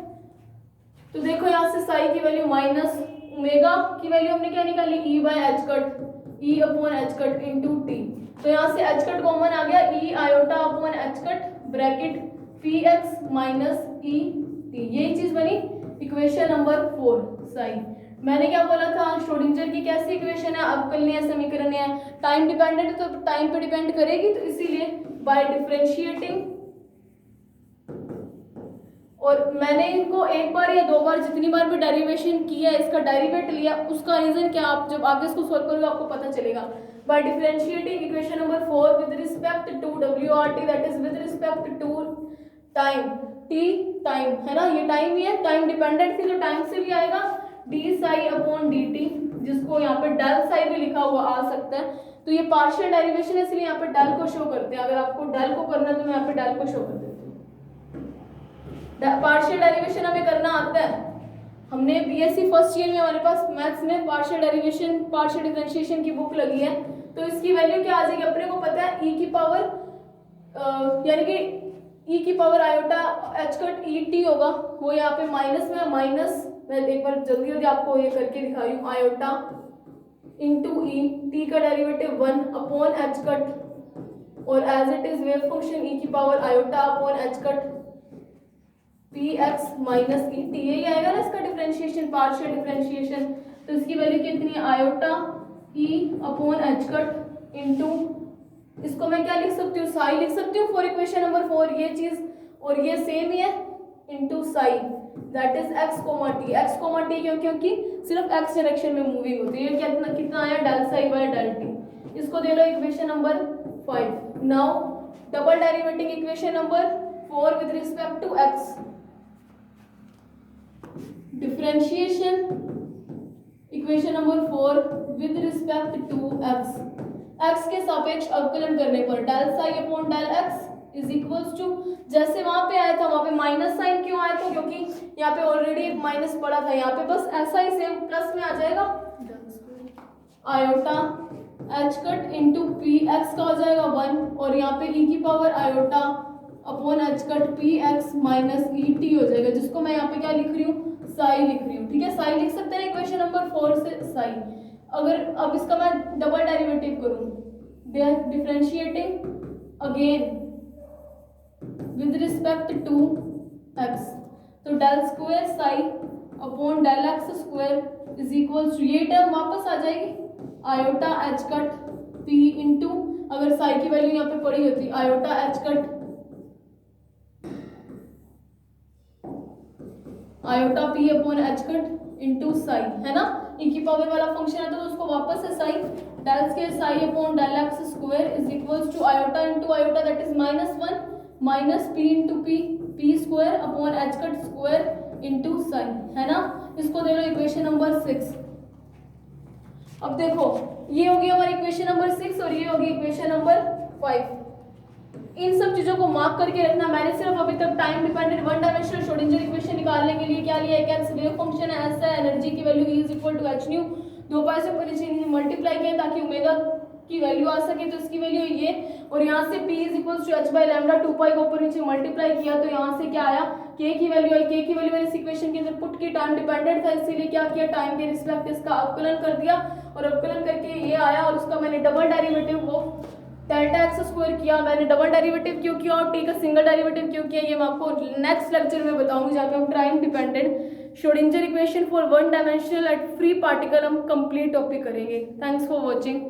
तो देखो यहाँ से साई की वैल्यू माइनस ओमेगा की वैल्यू हमने क्या निकाली, ई by H cut, E upon H cut into T. तो यहाँ से एच कट कॉमन आ गया, ई iota upon H cut bracket P X minus E T, यही चीज बनी इक्वेशन नंबर 4 साई। मैंने क्या बोला था, श्रोडिंगर की कैसी इक्वेशन है, अवकलनीय समीकरण है, टाइम डिपेंडेंट तो टाइम पे डिपेंड करेगी, तो इसीलिए बाय डिफरेंशिएटिंग, और मैंने इनको एक बार या 2 बार जितनी बार भी डेरिवेशन किया, इसका डेरिवेट लिया, उसका रीजन क्या, आप जब आगे इसको सॉल्व करोगे आपको पता चलेगा। By differentiating equation number 4 with respect to WRT, that is with respect to time, t time है ना, ये टाइम ही है, टाइम डिपेंडेंट थी तो टाइम से भी आएगा, d साई अपॉन dt, जिसको यहाँ पे डेल साई भी लिखा हुआ आ सकता है। तो ये पार्शियल डेरिवेशन है, इसलिए यहाँ पे डेल को शो करते हैं। अगर आपको डेल को करना है तो मैं यहाँ पे डेल को शो कर देती हूँ। पार्शियल डेरिवेशन हमें करना आता है, हमने बीएससी फर्स्ट ईयर में हमारे पास मैथ्स में पार्शियल डेरिवेशन, पार्शियल डिफरेंशिएशन की बुक लगी है। तो इसकी वैल्यू क्या आ जाएगी, अपने को पता है e की पावर यानी कि e की power iota H cut E T होगा, वो यहाँ पे माइनस में, माइनस मैं एक बार जल्दी जल्दी आपको ये करके दिखा रही हूँ, आयोटा इंटू ई, टी का डेरिवेटिव 1 अपॉन एच कट, और as it is wave function e की power iota upon H cut P X minus E T, यही आएगा ना इसका डिफरेंशिएशन, पार्शियल डिफरेंशिएशन। तो इसकी वैल्यू कितनी है, आयोटा ई अपॉन एच कट इंटू, इसको मैं क्या लिख सकती हूँ, साई लिख सकती हूँ फॉर इक्वेशन नंबर 4, ये चीज और ये सेम ही है, into psi that is X comma T, X comma T क्यों, क्योंकि सिर्फ एक्स डायरेक्शन में मूविंग होती है। ये कितना आया, del psi by del T. इसको दे लो equation number 5। Now double derivating equation number 4 with respect to X, differentiation equation number 4 with respect to X, x के सापेक्ष अवकलन करने पर del psi upon del x is equals to, जैसे वहां पे आया था वहां पे माइनस साइन क्यों आया था, क्योंकि यहाँ पे ऑलरेडी एक माइनस पड़ा था, यहाँ पे बस ऐसा ही सेम प्लस में आ जाएगा iota H cut into P x का हो जाएगा 1 और यहाँ पे ई की power iota upon H cut P X minus E T हो जाएगा, जिसको मैं यहाँ पे क्या लिख रही हूँ, साई लिख रही हूँ। ठीक है, साई लिख सकते हैं इक्वेशन नंबर 4 से साई। अगर अब इसका मैं डबल डेरिवेटिव करूँ, differentiating again with respect to x, तो del square psi upon del X square is equal to, ये टर्म वापस आ जाएगी iota H cut p into, अगर साई की वैल्यू यहाँ पे पड़ी होती iota H cut iota p upon H cut into psi, है ना, e की पावर वाला फंक्शन है तो उसको वापस है psi, del square psi upon del X square is equal to iota into iota that is -1 minus p into p square upon H cut square into sine, है ना। इसको दे लो इक्वेशन नंबर 6। अब देखो ये होगी हमारी इक्वेशन नंबर 6 और ये होगी इक्वेशन नंबर 5। इन सब चीजों को मार्क करके रखना। मैंने सिर्फ अभी तक time dependent one dimensional Schrodinger equation निकालने के लिए क्या लिया, एक एक्स वेव फंक्शन है, ऐसा एनर्जी की value E is equal to H nu, 2 pi से ऊपर नीचे मल्टीप्लाई किया ताकि ओमेगा की वैल्यू आ सके, तो इसकी वैल्यू ये, और यहाँ से p is equal to h by lambda 2 pi को ऊपर नीचे मल्टीप्लाई किया तो यहाँ से क्या आया, k की वैल्यू आई, k की वैल्यू मैंने इस इक्वेशन के अंदर पुट की, टाइम डिपेंडेंट था इसीलिए क्या किया, टाइम के रिस्पेक्ट इसका अवकलन कर दिया और अवकलन करके ये आया और उसका मैंने डबल डेरिवेटिव वो डेल्टा एक्स स्क्वायर किया। मैंने डबल डेरिवेटिव क्यों किया और टी का सिंगल डेरिवेटिव क्यों किया ये मैं आपको नेक्स्ट लेक्चर में बताऊंगी, जहाँ पे हम time dependent Schrodinger equation for one dimensional at free particle हम कंप्लीट टॉपिक करेंगे। Thanks for watching.